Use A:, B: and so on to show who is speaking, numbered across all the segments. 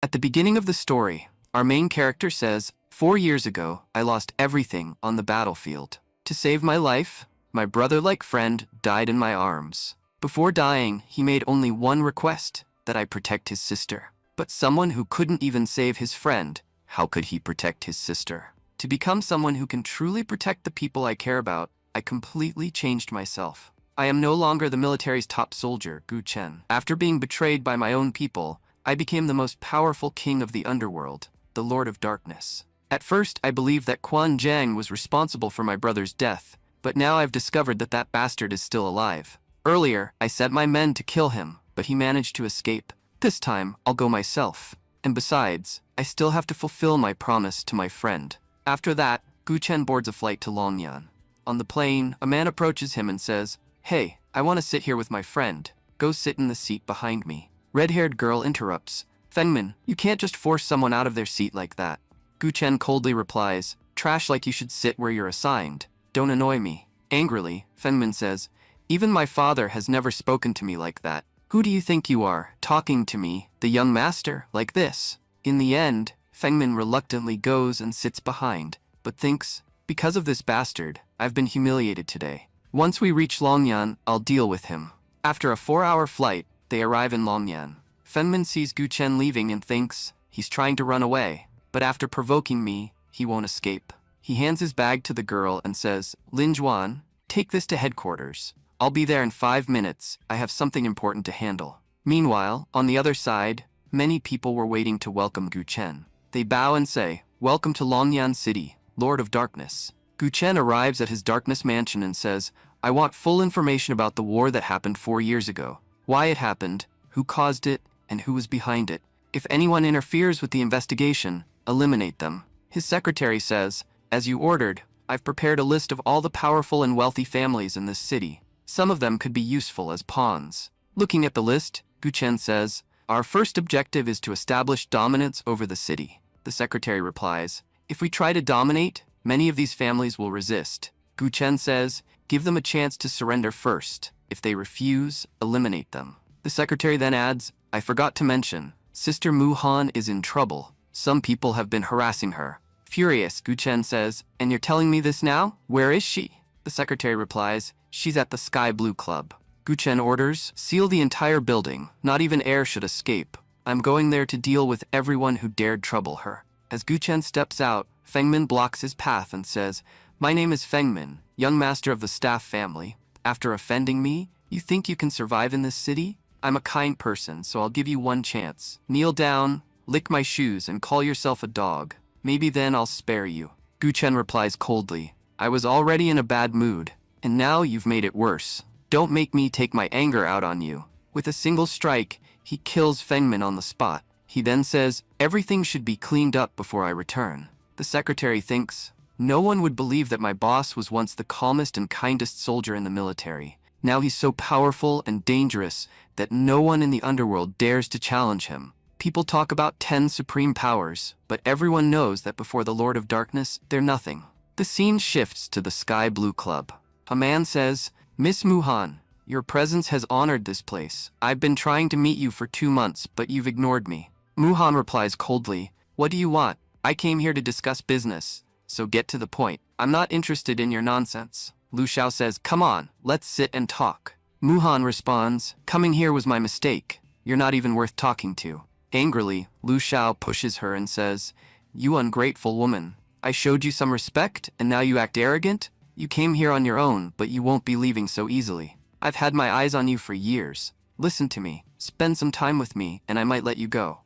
A: At the beginning of the story, our main character says, 4 years ago, I lost everything on the battlefield. To save my life, my brother-like friend died in my arms. Before dying, he made only one request, that I protect his sister. But someone who couldn't even save his friend, how could he protect his sister? To become someone who can truly protect the people I care about, I completely changed myself. I am no longer the military's top soldier, Gu Chen. After being betrayed by my own people, I became the most powerful king of the underworld, the Lord of Darkness. At first, I believed that Quan Zhang was responsible for my brother's death, but now I've discovered that that bastard is still alive. Earlier, I sent my men to kill him, but he managed to escape. This time, I'll go myself. And besides, I still have to fulfill my promise to my friend. After that, Gu Chen boards a flight to Longyan. On the plane, a man approaches him and says, "Hey, I want to sit here with my friend. Go sit in the seat behind me." Red-haired girl interrupts, "Fengmin, you can't just force someone out of their seat like that." Gu Chen coldly replies, "Trash like you should sit where you're assigned. Don't annoy me." Angrily, Fengmin says, "Even my father has never spoken to me like that. Who do you think you are, talking to me, the young master, like this?" In the end, Fengmin reluctantly goes and sits behind, but thinks, because of this bastard, I've been humiliated today. Once we reach Longyan, I'll deal with him. After a 4-hour flight, they arrive in Longyan. Fengmin sees Gu Chen leaving and thinks, he's trying to run away, but after provoking me, he won't escape. He hands his bag to the girl and says, "Lin Juan, take this to headquarters. I'll be there in 5 minutes, I have something important to handle." Meanwhile, on the other side, many people were waiting to welcome Gu Chen. They bow and say, "Welcome to Longyan City, Lord of Darkness." Gu Chen arrives at his darkness mansion and says, "I want full information about the war that happened 4 years ago. Why it happened, who caused it, and who was behind it. If anyone interferes with the investigation, eliminate them." His secretary says, "As you ordered, I've prepared a list of all the powerful and wealthy families in this city. Some of them could be useful as pawns." Looking at the list, Gu Chen says, "Our first objective is to establish dominance over the city." The secretary replies, "If we try to dominate, many of these families will resist." Gu Chen says, "Give them a chance to surrender first. If they refuse, eliminate them." The secretary then adds, "I forgot to mention, Sister Mu Han is in trouble. Some people have been harassing her." Furious, Gu Chen says, "And you're telling me this now? Where is she?" The secretary replies, "She's at the Sky Blue Club." Gu Chen orders, "Seal the entire building. Not even air should escape. I'm going there to deal with everyone who dared trouble her." As Gu Chen steps out, Fengmin blocks his path and says, "My name is Fengmin, young master of the staff family. After offending me, you think you can survive in this city? I'm a kind person, so I'll give you one chance. Kneel down, lick my shoes, and call yourself a dog. Maybe then I'll spare you." Gu Chen replies coldly, "I was already in a bad mood, and now you've made it worse. Don't make me take my anger out on you." With a single strike, he kills Fengmin on the spot. He then says, "Everything should be cleaned up before I return." The secretary thinks, "No one would believe that my boss was once the calmest and kindest soldier in the military. Now he's so powerful and dangerous that no one in the underworld dares to challenge him. People talk about 10 supreme powers, but everyone knows that before the Lord of Darkness, they're nothing." The scene shifts to the Sky Blue Club. A man says, "Miss Mu Han, your presence has honored this place. I've been trying to meet you for 2 months, but you've ignored me." Mu Han replies coldly, "What do you want? I came here to discuss business, so get to the point. I'm not interested in your nonsense." Lu Xiao says, "Come on, let's sit and talk." Mu Han responds, "Coming here was my mistake. You're not even worth talking to." Angrily, Lu Xiao pushes her and says, "You ungrateful woman. I showed you some respect, and now you act arrogant? You came here on your own, but you won't be leaving so easily. I've had my eyes on you for years. Listen to me, spend some time with me, and I might let you go.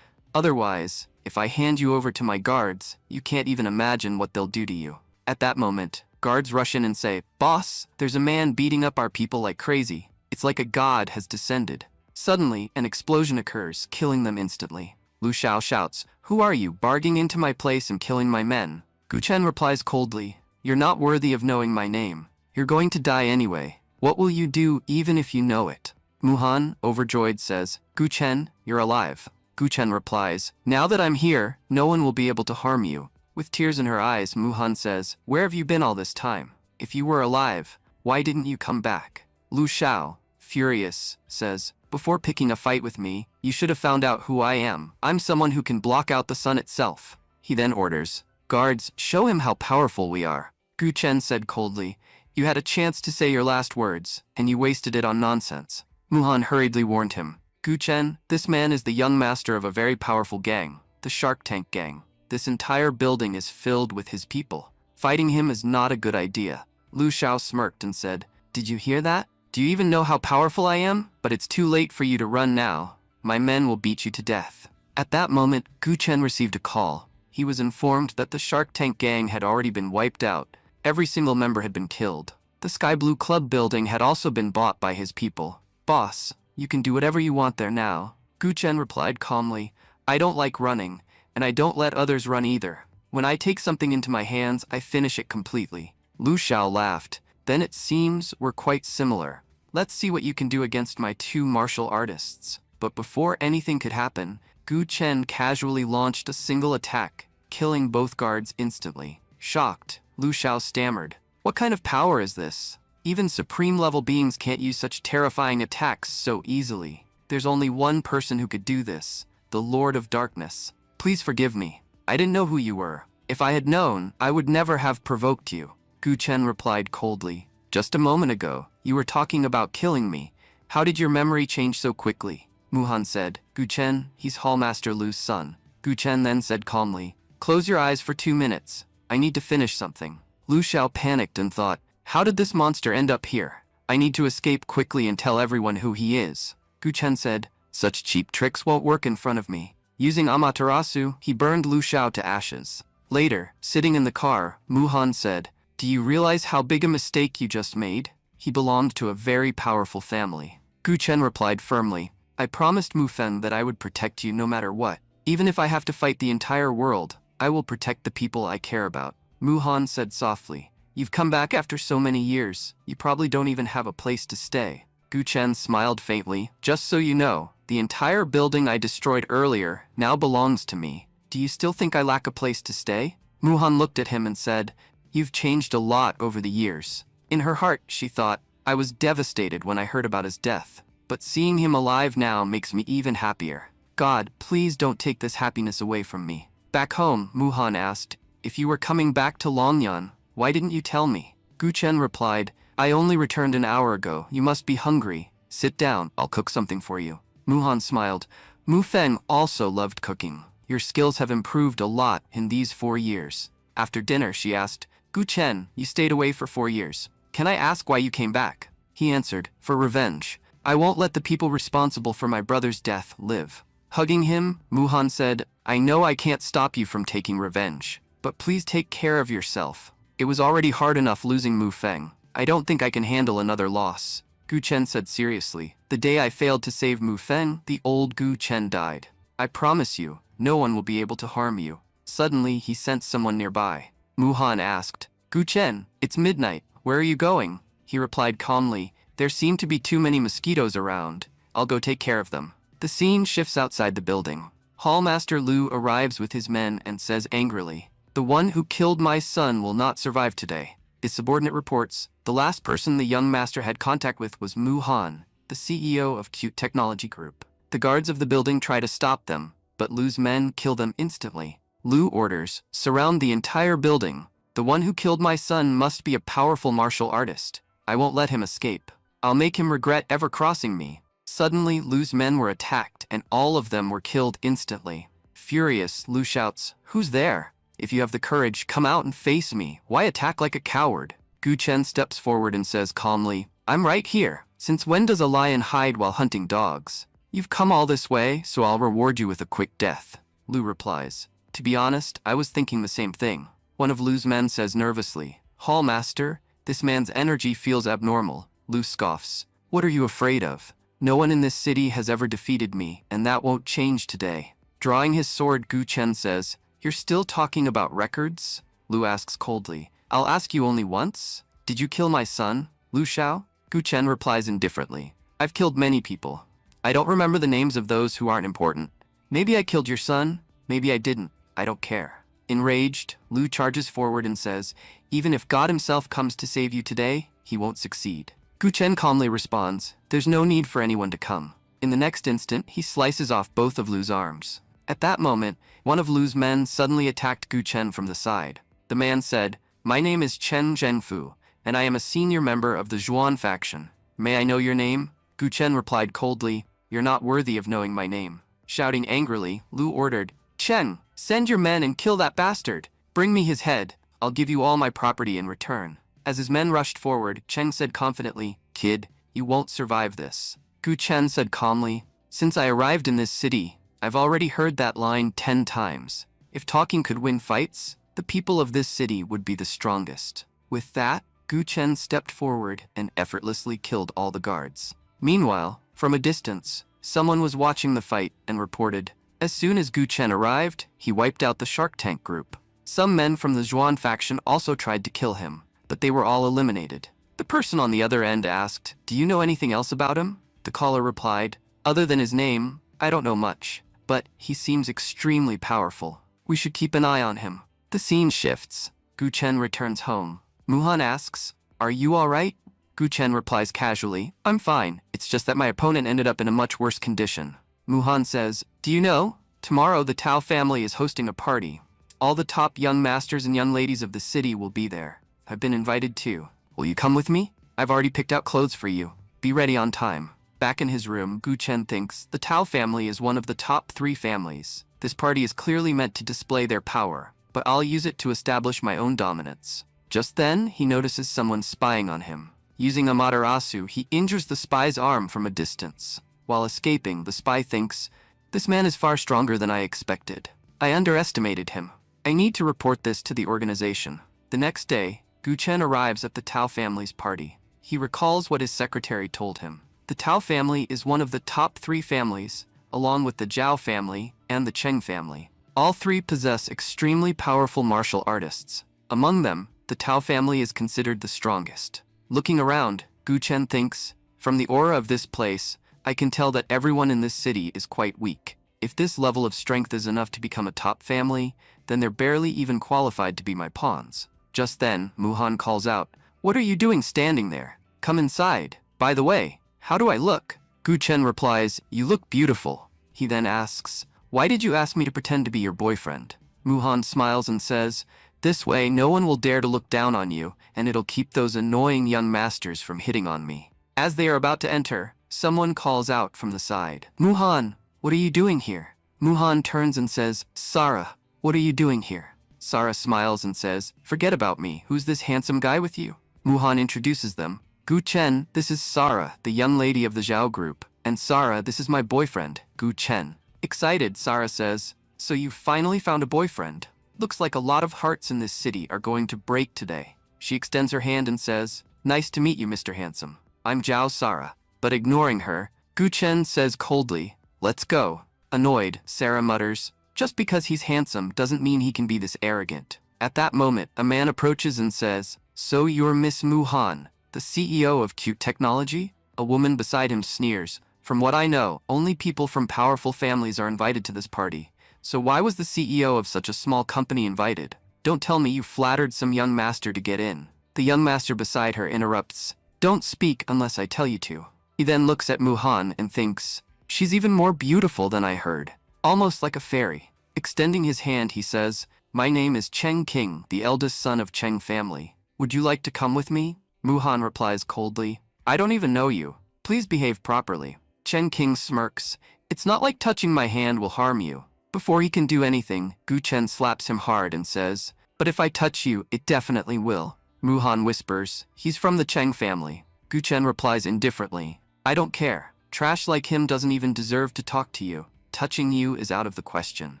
A: Otherwise, if I hand you over to my guards, you can't even imagine what they'll do to you." At that moment, guards rush in and say, "Boss, there's a man beating up our people like crazy. It's like a god has descended." Suddenly, an explosion occurs, killing them instantly. Lu Xiao shouts, "Who are you, barging into my place and killing my men?" Gu Chen replies coldly, "You're not worthy of knowing my name. You're going to die anyway. What will you do even if you know it?" Mu Han, overjoyed, says, "Gu Chen, you're alive." Gu Chen replies, "Now that I'm here, no one will be able to harm you." With tears in her eyes, Mu Han says, "Where have you been all this time? If you were alive, why didn't you come back?" Lu Xiao, furious, says, Before picking a fight with me, you should have found out who I am. I'm someone who can block out the sun itself. He then orders, "Guards, show him how powerful we are." Gu Chen said coldly, "You had a chance to say your last words, and you wasted it on nonsense." Muhan hurriedly warned him, "Gu Chen, this man is the young master of a very powerful gang, the Shark Tank gang. This entire building is filled with his people. Fighting him is not a good idea." Lu Xiao smirked and said, "Did you hear that? Do you even know how powerful I am? But it's too late for you to run now. My men will beat you to death." At that moment, Gu Chen received a call. He was informed that the Shark Tank gang had already been wiped out. Every single member had been killed. The Sky Blue Club building had also been bought by his people. "Boss, you can do whatever you want there now." Gu Chen replied calmly, "I don't like running, and I don't let others run either. When I take something into my hands, I finish it completely." Lu Xiao laughed. "Then it seems we're quite similar. Let's see what you can do against my two martial artists." But before anything could happen, Gu Chen casually launched a single attack, killing both guards instantly. Shocked, Lu Xiao stammered, "What kind of power is this? Even supreme-level beings can't use such terrifying attacks so easily. There's only one person who could do this, the Lord of Darkness. Please forgive me. I didn't know who you were. If I had known, I would never have provoked you." Gu Chen replied coldly, "Just a moment ago, you were talking about killing me. How did your memory change so quickly?" Muhan said, "Gu Chen, he's Hallmaster Lu's son." Gu Chen then said calmly, "Close your eyes for 2 minutes. I need to finish something." Lu Xiao panicked and thought, "How did this monster end up here? I need to escape quickly and tell everyone who he is." Gu Chen said, "Such cheap tricks won't work in front of me." Using Amaterasu, he burned Lu Xiao to ashes. Later, sitting in the car, Muhan said, "Do you realize how big a mistake you just made? He belonged to a very powerful family." Gu Chen replied firmly, "I promised Mu Fen that I would protect you no matter what. Even if I have to fight the entire world, I will protect the people I care about." Muhan said softly, "You've come back after so many years. You probably don't even have a place to stay." Gu Chen smiled faintly, "Just so you know, the entire building I destroyed earlier now belongs to me. Do you still think I lack a place to stay?" Muhan looked at him and said, "You've changed a lot over the years." In her heart, she thought, "I was devastated when I heard about his death, but seeing him alive now makes me even happier. God, please don't take this happiness away from me." Back home, Muhan asked, "If you were coming back to Longyan, why didn't you tell me?" Gu Chen replied, "I only returned an hour ago. You must be hungry. Sit down, I'll cook something for you." Muhan smiled. Mu Feng also loved cooking. "Your skills have improved a lot in these 4 years." After dinner, she asked, "Gu Chen, you stayed away for 4 years. Can I ask why you came back?" He answered, "For revenge. I won't let the people responsible for my brother's death live." Hugging him, Muhan said, "I know I can't stop you from taking revenge, but please take care of yourself. It was already hard enough losing Mu Feng. I don't think I can handle another loss." Gu Chen said seriously, "The day I failed to save Mu Feng, the old Gu Chen died. I promise you, no one will be able to harm you." Suddenly, he sensed someone nearby. Muhan asked, "Gu Chen, it's midnight. Where are you going?" He replied calmly, "There seem to be too many mosquitoes around. I'll go take care of them." The scene shifts outside the building. Hallmaster Lu arrives with his men and says angrily, "The one who killed my son will not survive today." His subordinate reports, the last person the young master had contact with was Mu Han, the CEO of Cute Technology Group. The guards of the building try to stop them, but Lu's men kill them instantly. Lu orders, "Surround the entire building. The one who killed my son must be a powerful martial artist. I won't let him escape. I'll make him regret ever crossing me." Suddenly, Lu's men were attacked, and all of them were killed instantly. Furious, Lu shouts, "Who's there? If you have the courage, come out and face me. Why attack like a coward?" Gu Chen steps forward and says calmly, "I'm right here. Since when does a lion hide while hunting dogs? You've come all this way, so I'll reward you with a quick death." Lu replies, "To be honest, I was thinking the same thing." One of Lu's men says nervously, "Hallmaster, this man's energy feels abnormal." Lu scoffs, "What are you afraid of? No one in this city has ever defeated me, and that won't change today." Drawing his sword, Gu Chen says, "You're still talking about records?" Lu asks coldly, "I'll ask you only once. Did you kill my son, Lu Xiao?" Gu Chen replies indifferently, "I've killed many people. I don't remember the names of those who aren't important. Maybe I killed your son, maybe I didn't. I don't care." Enraged, Lu charges forward and says, "Even if God himself comes to save you today, he won't succeed." Gu Chen calmly responds, "There's no need for anyone to come. In the next instant, he slices off both of Lu's arms. At that moment, one of Lu's men suddenly attacked Gu Chen from the side. The man said, "My name is Chen Zhengfu, and I am a senior member of the Zhuan faction. May I know your name?" Gu Chen replied coldly, "You're not worthy of knowing my name." Shouting angrily, Lu ordered, "Chen, send your men and kill that bastard. Bring me his head. I'll give you all my property in return." As his men rushed forward, Chen said confidently, "Kid, you won't survive this." Gu Chen said calmly, "Since I arrived in this city, I've already heard that line 10 times. If talking could win fights, the people of this city would be the strongest." With that, Gu Chen stepped forward and effortlessly killed all the guards. Meanwhile, from a distance, someone was watching the fight and reported, "As soon as Gu Chen arrived, he wiped out the Shark Tank group." Some men from the Zhuan faction also tried to kill him, but they were all eliminated. The person on the other end asked, "Do you know anything else about him?" The caller replied, "Other than his name, I don't know much, but he seems extremely powerful. We should keep an eye on him." The scene shifts. Gu Chen returns home. Muhan asks, "Are you all right?" Gu Chen replies casually, "I'm fine. It's just that my opponent ended up in a much worse condition." Muhan says, "Do you know? Tomorrow the Tao family is hosting a party. All the top young masters and young ladies of the city will be there. I've been invited too. Will you come with me? I've already picked out clothes for you. Be ready on time." Back in his room, Gu Chen thinks the Tao family is one of the top 3 families. This party is clearly meant to display their power, but I'll use it to establish my own dominance. Just then, he notices someone spying on him. Using Amaterasu, he injures the spy's arm from a distance. While escaping, the spy thinks, "This man is far stronger than I expected. I underestimated him. I need to report this to the organization." The next day, Gu Chen arrives at the Tao family's party. He recalls what his secretary told him. The Tao family is one of the top 3 families, along with the Zhao family and the Cheng family. All 3 possess extremely powerful martial artists. Among them, the Tao family is considered the strongest. Looking around, Gu Chen thinks, "From the aura of this place, I can tell that everyone in this city is quite weak. If this level of strength is enough to become a top family, then they're barely even qualified to be my pawns." Just then, Muhan calls out, "What are you doing standing there? Come inside. By the way, how do I look?" Gu Chen replies, "You look beautiful." He then asks, "Why did you ask me to pretend to be your boyfriend?" Muhan smiles and says, "This way no one will dare to look down on you, and it'll keep those annoying young masters from hitting on me." As they are about to enter, someone calls out from the side, "Muhan, what are you doing here?" Muhan turns and says, "Sarah, what are you doing here?" Sarah smiles and says, "Forget about me. Who's this handsome guy with you?" Muhan introduces them. "Gu Chen, this is Sarah, the young lady of the Zhao group. And Sarah, this is my boyfriend, Gu Chen." Excited, Sarah says, "So you finally found a boyfriend? Looks like a lot of hearts in this city are going to break today." She extends her hand and says, "Nice to meet you, Mr. Handsome. I'm Zhao Sarah." But ignoring her, Gu Chen says coldly, "Let's go." Annoyed, Sarah mutters, "Just because he's handsome doesn't mean he can be this arrogant." At that moment, a man approaches and says, "So you're Miss Muhan, the CEO of Cute Technology?" A woman beside him sneers, "From what I know, only people from powerful families are invited to this party. So why was the CEO of such a small company invited? Don't tell me you flattered some young master to get in." The young master beside her interrupts, "Don't speak unless I tell you to." He then looks at Muhan and thinks, "She's even more beautiful than I heard. Almost like a fairy." Extending his hand, he says, "My name is Cheng King, the eldest son of Cheng family. Would you like to come with me?" Muhan replies coldly, "I don't even know you. Please behave properly." Cheng King smirks, "It's not like touching my hand will harm you." Before he can do anything, Gu Chen slaps him hard and says, "But if I touch you, it definitely will." Muhan whispers, "He's from the Cheng family." Gu Chen replies indifferently, "I don't care. Trash like him doesn't even deserve to talk to you. Touching you is out of the question."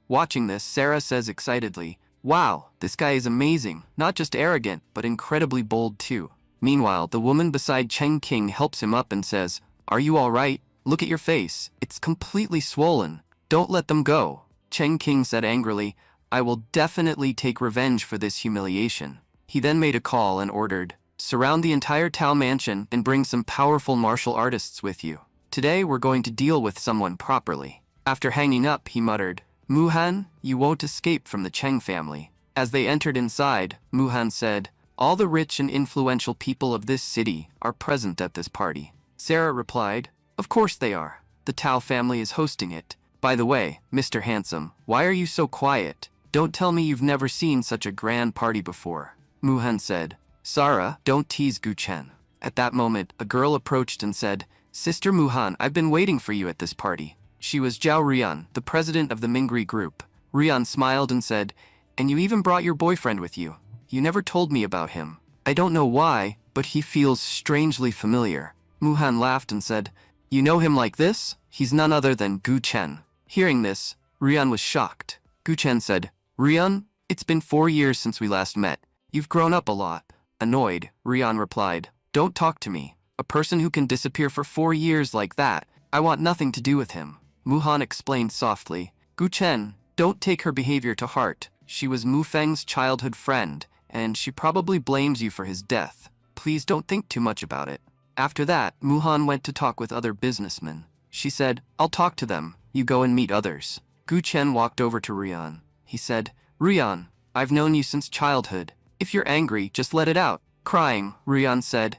A: Watching this, Sarah says excitedly, "Wow, this guy is amazing. Not just arrogant, but incredibly bold too." Meanwhile, the woman beside Cheng King helps him up and says, "Are you all right? Look at your face. It's completely swollen. Don't let them go." Cheng King said angrily, "I will definitely take revenge for this humiliation." He then made a call and ordered, "Surround the entire Tao mansion and bring some powerful martial artists with you. Today we're going to deal with someone properly." After hanging up, he muttered, "Muhan, you won't escape from the Cheng family." As they entered inside, Muhan said, "All the rich and influential people of this city are present at this party." Sarah replied, "Of course they are. The Tao family is hosting it. By the way, Mr. Handsome, why are you so quiet? Don't tell me you've never seen such a grand party before. Muhan said. Sarah, don't tease Guchen. At that moment, a girl approached and said, Sister Muhan, I've been waiting for you at this party. She was Zhao Rian, the president of the Mingri group. Rian smiled and said, and you even brought your boyfriend with you. You never told me about him. I don't know why, but he feels strangely familiar. Muhan laughed and said, you know him like this? He's none other than Gu Chen. Hearing this, Rian was shocked. Gu Chen said, Rian, it's been 4 years since we last met. You've grown up a lot. Annoyed, Rian replied, don't talk to me. A person who can disappear for 4 years like that, I want nothing to do with him. Muhan explained softly, Gu Chen, don't take her behavior to heart. She was Mu Feng's childhood friend, and she probably blames you for his death. Please don't think too much about it. After that, Muhan went to talk with other businessmen. She said, I'll talk to them. You go and meet others. Gu Chen walked over to Rian. He said, Rian, I've known you since childhood. If you're angry, just let it out. Crying, Rian said,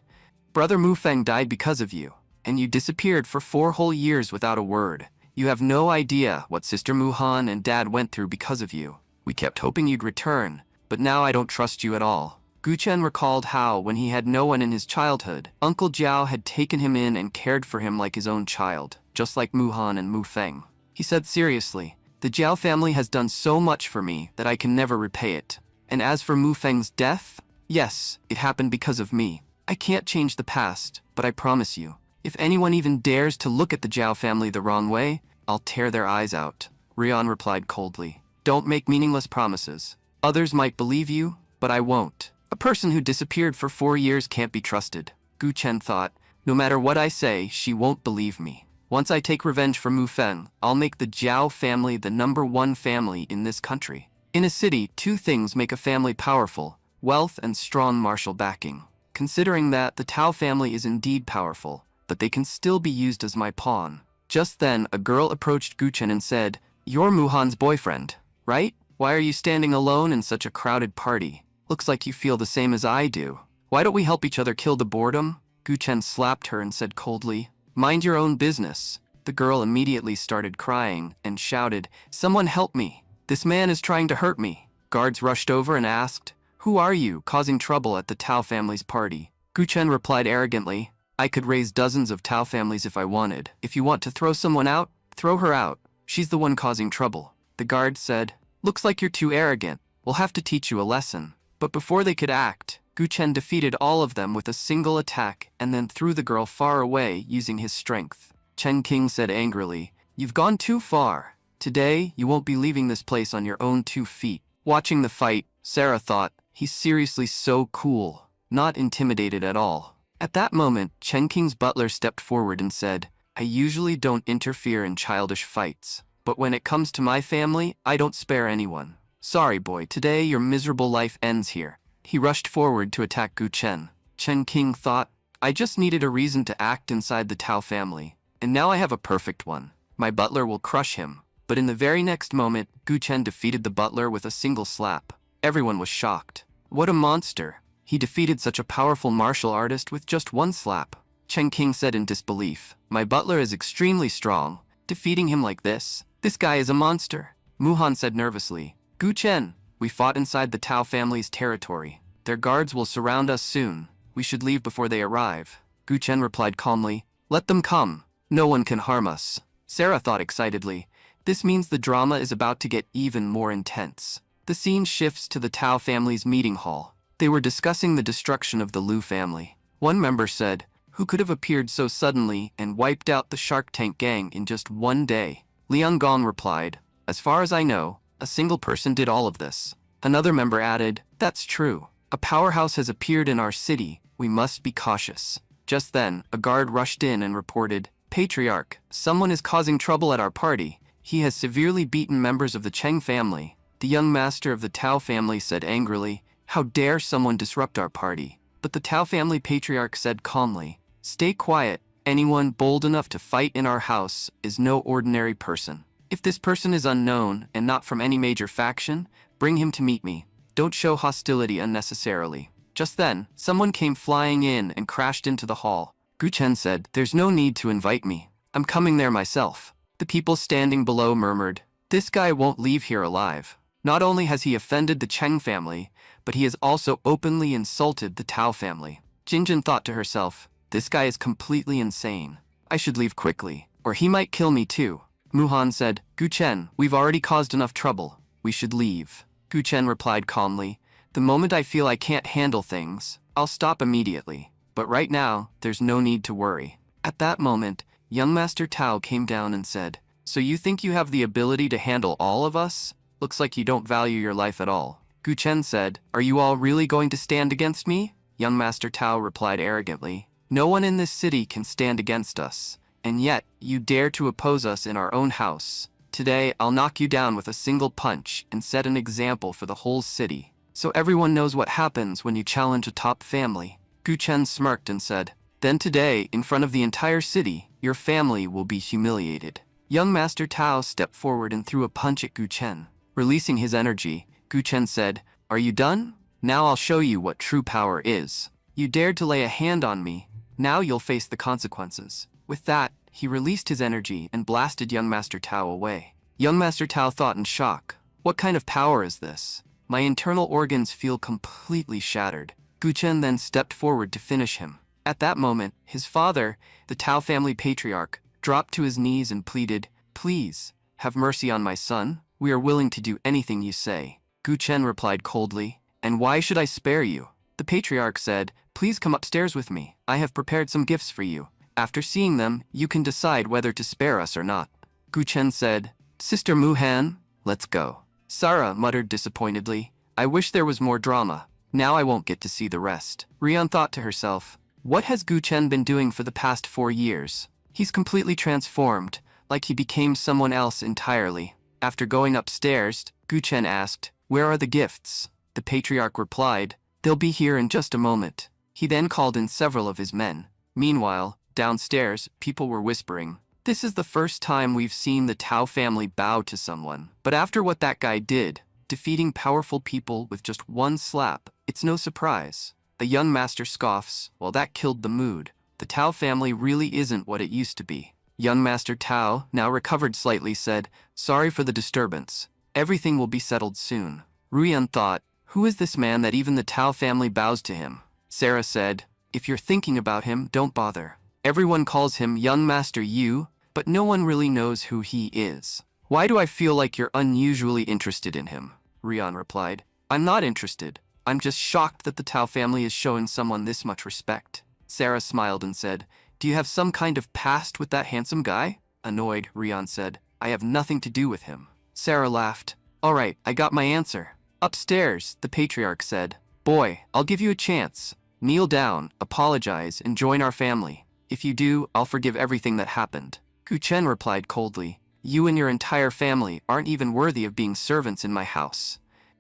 A: Brother Mu Feng died because of you, and you disappeared for 4 whole years without a word. You have no idea what Sister Muhan and Dad went through because of you. We kept hoping you'd return, but now I don't trust you at all. Gu Chen recalled how, when he had no one in his childhood, Uncle Jiao had taken him in and cared for him like his own child, just like Muhan and Mu Feng. He said seriously, the Jiao family has done so much for me that I can never repay it. And as for Mu Feng's death, yes, it happened because of me. I can't change the past, but I promise you, if anyone even dares to look at the Jiao family the wrong way, I'll tear their eyes out. Rian replied coldly, don't make meaningless promises. Others might believe you, but I won't. A person who disappeared for 4 years can't be trusted. Gu Chen thought, no matter what I say, she won't believe me. Once I take revenge for Mu Feng, I'll make the Jiao family the #1 family in this country. In a city, 2 things make a family powerful: wealth and strong martial backing. Considering that, the Tao family is indeed powerful, but they can still be used as my pawn. Just then, a girl approached Gu Chen and said, you're Muhan's boyfriend, right? Why are you standing alone in such a crowded party? Looks like you feel the same as I do. Why don't we help each other kill the boredom? Gu Chen slapped her and said coldly, mind your own business. The girl immediately started crying and shouted, someone help me. This man is trying to hurt me. Guards rushed over and asked, who are you, causing trouble at the Tao family's party? Gu Chen replied arrogantly, I could raise dozens of Tao families if I wanted. If you want to throw someone out, throw her out. She's the one causing trouble. The guard said, looks like you're too arrogant. We'll have to teach you a lesson. But before they could act, Gu Chen defeated all of them with a single attack and then threw the girl far away using his strength. Chen King said angrily, you've gone too far. Today, you won't be leaving this place on your own 2 feet. Watching the fight, Sarah thought, he's seriously so cool, not intimidated at all. At that moment, Chen King's butler stepped forward and said, I usually don't interfere in childish fights, but when it comes to my family, I don't spare anyone. Sorry, boy, today your miserable life ends here. He rushed forward to attack Gu Chen. Chen King thought, I just needed a reason to act inside the Tao family, and now I have a perfect one. My butler will crush him. But in the very next moment, Gu Chen defeated the butler with a single slap. Everyone was shocked. What a monster. He defeated such a powerful martial artist with just 1 slap. Chen King said in disbelief, my butler is extremely strong. Defeating him like this guy is a monster. Muhan said nervously, Gu Chen, we fought inside the Tao family's territory. Their guards will surround us soon. We should leave before they arrive. Gu Chen replied calmly, let them come. No one can harm us. Sarah thought excitedly, this means the drama is about to get even more intense. The scene shifts to the Tao family's meeting hall. They were discussing the destruction of the Liu family. One member said, who could have appeared so suddenly and wiped out the Shark Tank gang in just 1 day? Liang Gong replied, as far as I know, a single person did all of this. Another member added, that's true. A powerhouse has appeared in our city. We must be cautious. Just then, a guard rushed in and reported, Patriarch, someone is causing trouble at our party. He has severely beaten members of the Cheng family. The young master of the Tao family said angrily, how dare someone disrupt our party? But the Tao family patriarch said calmly, stay quiet. Anyone bold enough to fight in our house is no ordinary person. If this person is unknown and not from any major faction, bring him to meet me. Don't show hostility unnecessarily. Just then, someone came flying in and crashed into the hall. Gu Chen said, there's no need to invite me. I'm coming there myself. The people standing below murmured, "This guy won't leave here alive. Not only has he offended the Cheng family, but he has also openly insulted the Tao family." Jinjin thought to herself, "This guy is completely insane. I should leave quickly, or he might kill me too." Muhan said, "Gu Chen, we've already caused enough trouble. We should leave." Gu Chen replied calmly, "The moment I feel I can't handle things, I'll stop immediately. But right now, there's no need to worry." At that moment, young Master Tao came down and said, "So you think you have the ability to handle all of us? Looks like you don't value your life at all." Gu Chen said, "Are you all really going to stand against me?" Young Master Tao replied arrogantly, "No one in this city can stand against us, and yet you dare to oppose us in our own house. Today, I'll knock you down with a single punch and set an example for the whole city, so everyone knows what happens when you challenge a top family." Gu Chen smirked and said, "Then today, in front of the entire city, your family will be humiliated." Young Master Tao stepped forward and threw a punch at Gu Chen. Releasing his energy, Gu Chen said, "Are you done? Now I'll show you what true power is. You dared to lay a hand on me. Now you'll face the consequences." With that, he released his energy and blasted young Master Tao away. Young Master Tao thought in shock, "What kind of power is this? My internal organs feel completely shattered." Gu Chen then stepped forward to finish him. At that moment, his father, the Tao family patriarch, dropped to his knees and pleaded, "Please, have mercy on my son. We are willing to do anything you say." Gu Chen replied coldly, "And why should I spare you?" The patriarch said, "Please come upstairs with me. I have prepared some gifts for you. After seeing them, you can decide whether to spare us or not." Gu Chen said, "Sister Muhan, let's go." Sarah muttered disappointedly, "I wish there was more drama. Now I won't get to see the rest." Rian thought to herself, "What has Gu Chen been doing for the past 4 years? He's completely transformed, like he became someone else entirely." After going upstairs, Gu Chen asked, "Where are the gifts?" The patriarch replied, "They'll be here in just a moment." He then called in several of his men. Meanwhile, downstairs, people were whispering, "This is the first time we've seen the Tao family bow to someone. But after what that guy did, defeating powerful people with just one slap, it's no surprise." The young master scoffs, "Well, that killed the mood. The Tao family really isn't what it used to be." Young Master Tao, now recovered slightly, said, "Sorry for the disturbance. Everything will be settled soon." Ruyan thought, "Who is this man that even the Tao family bows to him?" Sarah said, "If you're thinking about him, don't bother. Everyone calls him Young Master Yu, but no one really knows who he is." "Why do I feel like you're unusually interested in him?" Rian replied. "I'm not interested. I'm just shocked that the Tao family is showing someone this much respect." Sarah smiled and said, "Do you have some kind of past with that handsome guy?" Annoyed, Rian said, "I have nothing to do with him." Sarah laughed. "All right, I got my answer." Upstairs, the patriarch said, "Boy, I'll give you a chance. Kneel down, apologize, and join our family. If you do, I'll forgive everything that happened." Gu Chen replied coldly, "You and your entire family aren't even worthy of being servants in my house.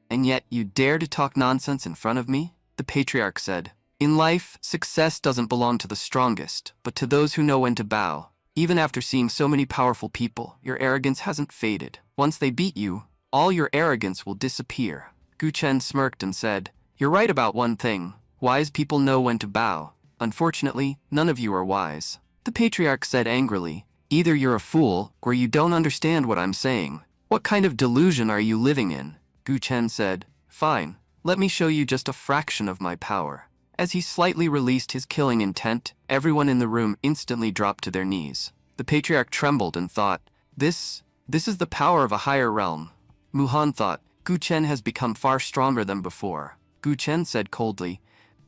A: And yet you dare to talk nonsense in front of me?" The patriarch said, "In life, success doesn't belong to the strongest, but to those who know when to bow. Even after seeing so many powerful people, your arrogance hasn't faded. Once they beat you, all your arrogance will disappear." Gu Chen smirked and said, "You're right about one thing. Wise people know when to bow. Unfortunately, none of you are wise." The patriarch said angrily, "Either you're a fool, or you don't understand what I'm saying. What kind of delusion are you living in?" Gu Chen said, "Fine, let me show you just a fraction of my power." As he slightly released his killing intent, everyone in the room instantly dropped to their knees. The patriarch trembled and thought, This is the power of a higher realm." Muhan thought, Gu Chen has become far stronger than before. Gu Chen said coldly,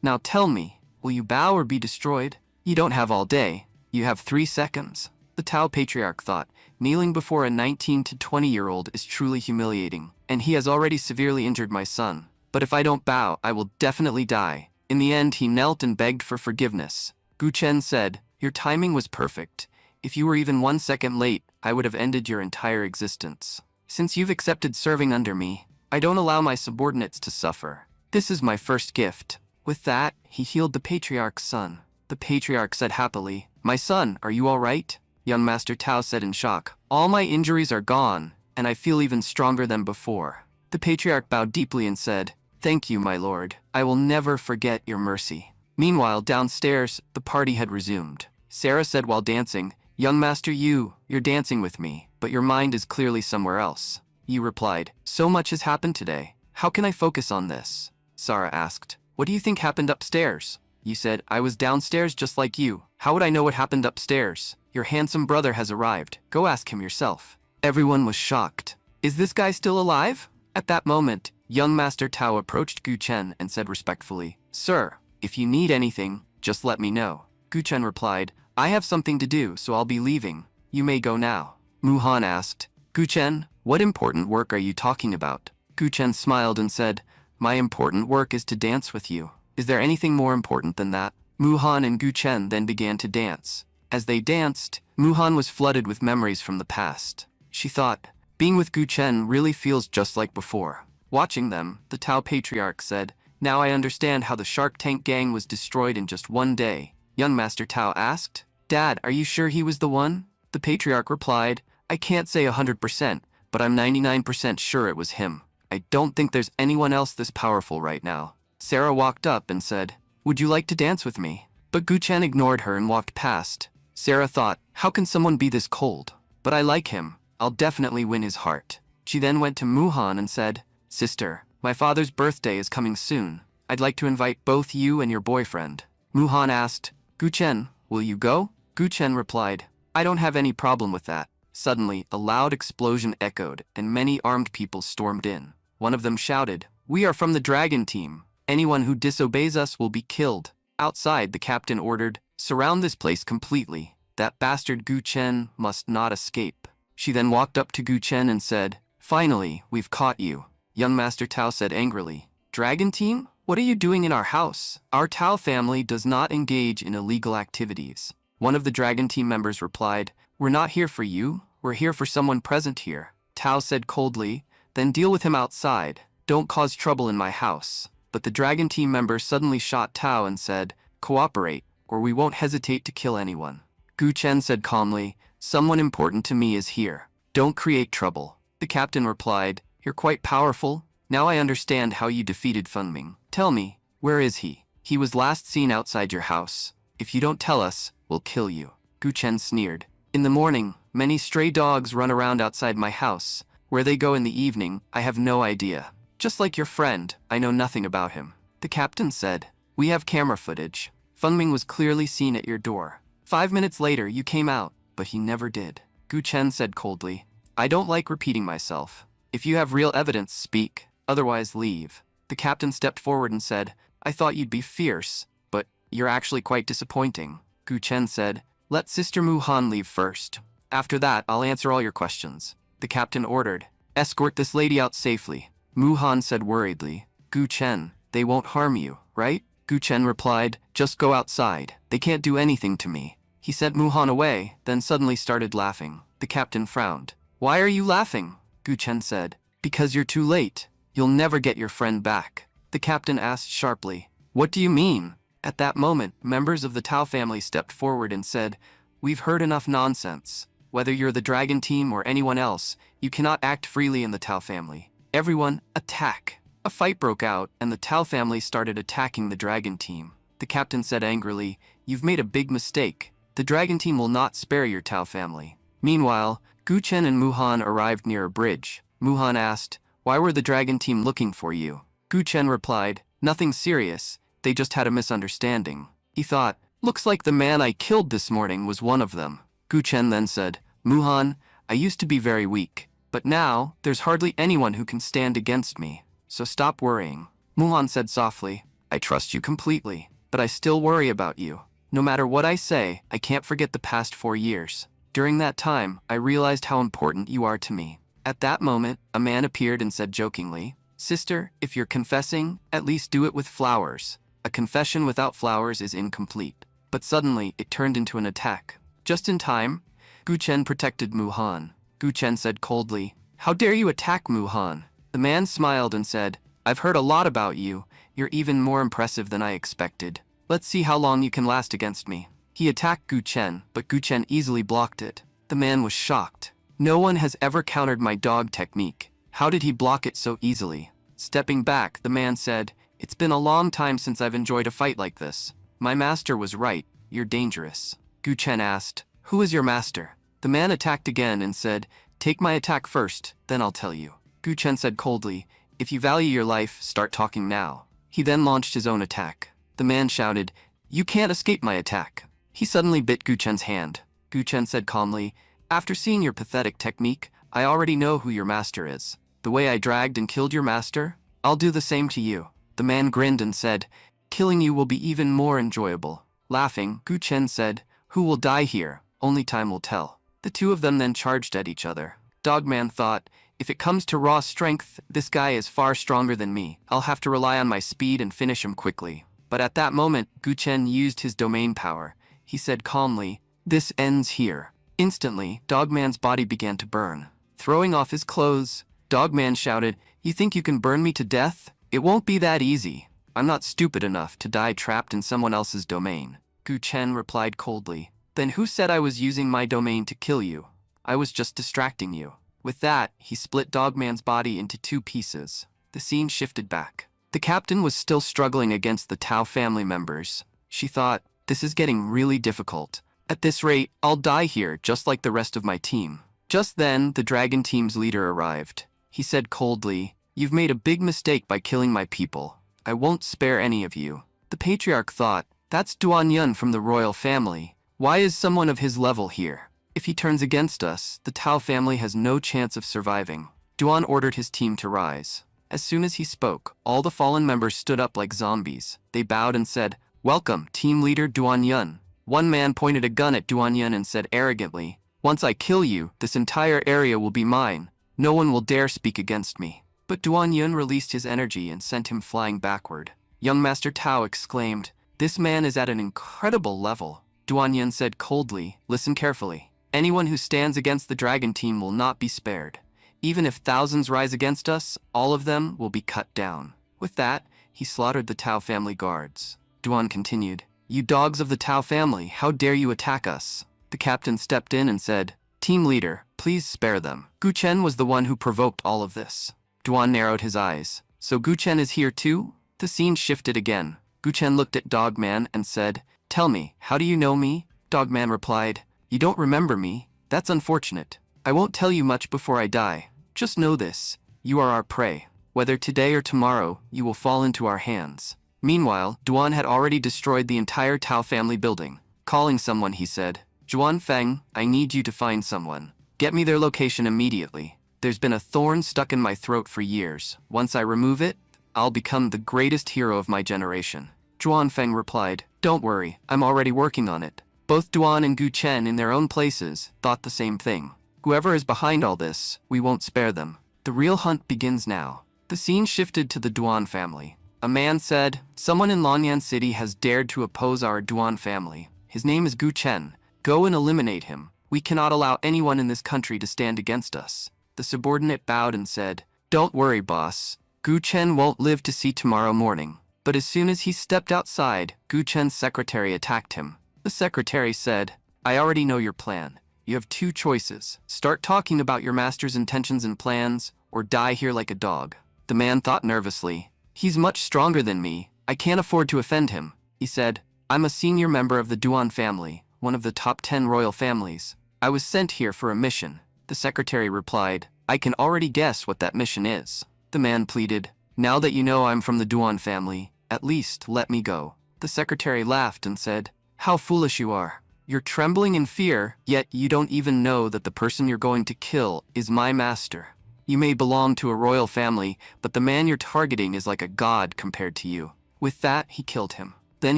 A: "Now tell me, will you bow or be destroyed? You don't have all day. You have 3 seconds." The Tao patriarch thought, "Kneeling before a 19 to 20-year-old is truly humiliating, and he has already severely injured my son. But if I don't bow, I will definitely die." In the end, he knelt and begged for forgiveness. Gu Chen said, "Your timing was perfect. If you were even 1 second late, I would have ended your entire existence. Since you've accepted serving under me, I don't allow my subordinates to suffer. This is my first gift." With that, he healed the patriarch's son. The patriarch said happily, "My son, are you all right?" Young Master Tao said in shock, "All my injuries are gone, and I feel even stronger than before." The patriarch bowed deeply and said, "Thank you, my lord. I will never forget your mercy." Meanwhile, downstairs, the party had resumed. Sarah said while dancing, Young master, you're dancing with me, but your mind is clearly somewhere else. Yu replied, so much has happened today. How can I focus on this? Sarah asked, what do you think happened upstairs? Yu said, I was downstairs just like you. How would I know what happened upstairs? Your handsome brother has arrived. Go ask him yourself. Everyone was shocked. Is this guy still alive? At that moment, young Master Tao approached Gu Chen and said respectfully, Sir, if you need anything, just let me know. Gu Chen replied, I have something to do, so I'll be leaving. You may go now. Mu Han asked, Gu Chen, what important work are you talking about? Gu Chen smiled and said, my important work is to dance with you. Is there anything more important than that? Mu Han and Gu Chen then began to dance. As they danced, Mu Han was flooded with memories from the past. She thought, being with Gu Chen really feels just like before. Watching them, the Tao Patriarch said, now I understand how the Shark Tank gang was destroyed in just one day. Young Master Tao asked, Dad, are you sure he was the one? The Patriarch replied, I can't say 100%, but I'm 99% sure it was him. I don't think there's anyone else this powerful right now. Sarah walked up and said, would you like to dance with me? But Gu Chen ignored her and walked past. Sarah thought, how can someone be this cold? But I like him. I'll definitely win his heart. She then went to Mu Han and said, Sister, my father's birthday is coming soon. I'd like to invite both you and your boyfriend. Mu Han asked, Gu Chen, will you go? Gu Chen replied, I don't have any problem with that. Suddenly, a loud explosion echoed, and many armed people stormed in. One of them shouted, we are from the Dragon Team. Anyone who disobeys us will be killed. Outside, the captain ordered, surround this place completely. That bastard Gu Chen must not escape. She then walked up to Gu Chen and said, finally, we've caught you. Young Master Tao said angrily, Dragon Team? What are you doing in our house? Our Tao family does not engage in illegal activities. One of the Dragon Team members replied, we're not here for you. We're here for someone present here. Tao said coldly, then deal with him outside. Don't cause trouble in my house. But the Dragon Team member suddenly shot Tao and said, cooperate, or we won't hesitate to kill anyone. Gu Chen said calmly, someone important to me is here. Don't create trouble. The captain replied, you're quite powerful. Now I understand how you defeated Funming. Tell me, where is he? He was last seen outside your house. If you don't tell us, we'll kill you. Gu Chen sneered. In the morning, many stray dogs run around outside my house. Where they go in the evening, I have no idea. Just like your friend, I know nothing about him. The captain said, we have camera footage. Funming was clearly seen at your door. 5 minutes later, you came out, but he never did. Gu Chen said coldly, I don't like repeating myself. If you have real evidence, speak. Otherwise, leave. The captain stepped forward and said, I thought you'd be fierce, but you're actually quite disappointing. Gu Chen said, let Sister Mu Han leave first. After that, I'll answer all your questions. The captain ordered, escort this lady out safely. Mu Han said worriedly, Gu Chen, they won't harm you, right? Gu Chen replied, just go outside. They can't do anything to me. He sent Mu Han away, then suddenly started laughing. The captain frowned. Why are you laughing? Gu Chen said, because you're too late. You'll never get your friend back. The captain asked sharply, what do you mean? At that moment, members of the Tao family stepped forward and said, we've heard enough nonsense. Whether you're the Dragon Team or anyone else, you cannot act freely in the Tao family. Everyone, attack! A fight broke out, and the Tao family started attacking the Dragon Team. The captain said angrily, you've made a big mistake. The Dragon Team will not spare your Tao family. Meanwhile, Gu Chen and Mu Han arrived near a bridge. Mu Han asked, why were the Dragon Team looking for you? Gu Chen replied, nothing serious. They just had a misunderstanding. He thought, looks like the man I killed this morning was one of them. Gu Chen then said, Mu Han, I used to be very weak, but now there's hardly anyone who can stand against me. So stop worrying. Mu Han said softly, I trust you completely, but I still worry about you. No matter what I say, I can't forget the past 4 years. During that time, I realized how important you are to me. At that moment, a man appeared and said jokingly, Sister, if you're confessing, at least do it with flowers. A confession without flowers is incomplete. But suddenly, it turned into an attack. Just in time, Gu Chen protected Mu Han. Gu Chen said coldly, how dare you attack Mu Han? The man smiled and said, I've heard a lot about you. You're even more impressive than I expected. Let's see how long you can last against me. He attacked Gu Chen, but Gu Chen easily blocked it. The man was shocked. No one has ever countered my dog technique. How did he block it so easily? Stepping back, the man said, it's been a long time since I've enjoyed a fight like this. My master was right. You're dangerous. Gu Chen asked, "Who is your master?" The man attacked again and said, "Take my attack first, then I'll tell you." Gu Chen said coldly, "If you value your life, start talking now." He then launched his own attack. The man shouted, "You can't escape my attack." He suddenly bit Gu Chen's hand. Gu Chen said calmly, "After seeing your pathetic technique, I already know who your master is. The way I dragged and killed your master, I'll do the same to you." The man grinned and said, "Killing you will be even more enjoyable." Laughing, Gu Chen said, "Who will die here? Only time will tell." The two of them then charged at each other. Dogman thought, "If it comes to raw strength, this guy is far stronger than me. I'll have to rely on my speed and finish him quickly." But at that moment, Gu Chen used his domain power. He said calmly, "This ends here." Instantly, Dogman's body began to burn. Throwing off his clothes, Dogman shouted, "You think you can burn me to death? It won't be that easy. I'm not stupid enough to die trapped in someone else's domain." Gu Chen replied coldly, "Then who said I was using my domain to kill you? I was just distracting you." With that, he split Dogman's body into two pieces. The scene shifted back. The captain was still struggling against the Tao family members. She thought, "This is getting really difficult. At this rate, I'll die here just like the rest of my team." Just then, the dragon team's leader arrived. He said coldly, "You've made a big mistake by killing my people. I won't spare any of you." The patriarch thought, "That's Duan Yun from the royal family. Why is someone of his level here? If he turns against us, the Tao family has no chance of surviving." Duan ordered his team to rise. As soon as he spoke, all the fallen members stood up like zombies. They bowed and said, "Welcome, team leader Duan Yun." One man pointed a gun at Duan Yun and said arrogantly, "Once I kill you, this entire area will be mine. No one will dare speak against me." But Duan Yun released his energy and sent him flying backward. Young Master Tao exclaimed, "This man is at an incredible level." Duan Yun said coldly, "Listen carefully. Anyone who stands against the dragon team will not be spared. Even if thousands rise against us, all of them will be cut down." With that, he slaughtered the Tao family guards. Duan continued, "You dogs of the Tao family, how dare you attack us?" The captain stepped in and said, "Team leader, please spare them." Gu Chen was the one who provoked all of this. Duan narrowed his eyes. "So Gu Chen is here too?" The scene shifted again. Gu Chen looked at Dogman and said, "Tell me, how do you know me?" Dogman replied, "You don't remember me? That's unfortunate. I won't tell you much before I die. Just know this, you are our prey. Whether today or tomorrow, you will fall into our hands." Meanwhile, Duan had already destroyed the entire Tao family building. Calling someone, he said, "Zhuan Feng, I need you to find someone. Get me their location immediately. There's been a thorn stuck in my throat for years. Once I remove it, I'll become the greatest hero of my generation." Zhuan Feng replied, "Don't worry, I'm already working on it." Both Duan and Gu Chen, in their own places, thought the same thing. Whoever is behind all this, we won't spare them. The real hunt begins now. The scene shifted to the Duan family. A man said, "Someone in Longyan City has dared to oppose our Duan family. His name is Gu Chen. Go and eliminate him. We cannot allow anyone in this country to stand against us." The subordinate bowed and said, "Don't worry, boss. Gu Chen won't live to see tomorrow morning." But as soon as he stepped outside, Gu Chen's secretary attacked him. The secretary said, "I already know your plan. You have two choices. Start talking about your master's intentions and plans, or die here like a dog." The man thought nervously. "He's much stronger than me. I can't afford to offend him." He said, "I'm a senior member of the Duan family, one of the top 10 royal families. I was sent here for a mission." The secretary replied, "I can already guess what that mission is." The man pleaded, "Now that you know I'm from the Duan family, at least let me go." The secretary laughed and said, "How foolish you are. You're trembling in fear, yet you don't even know that the person you're going to kill is my master. You may belong to a royal family, but the man you're targeting is like a god compared to you." With that, he killed him. Then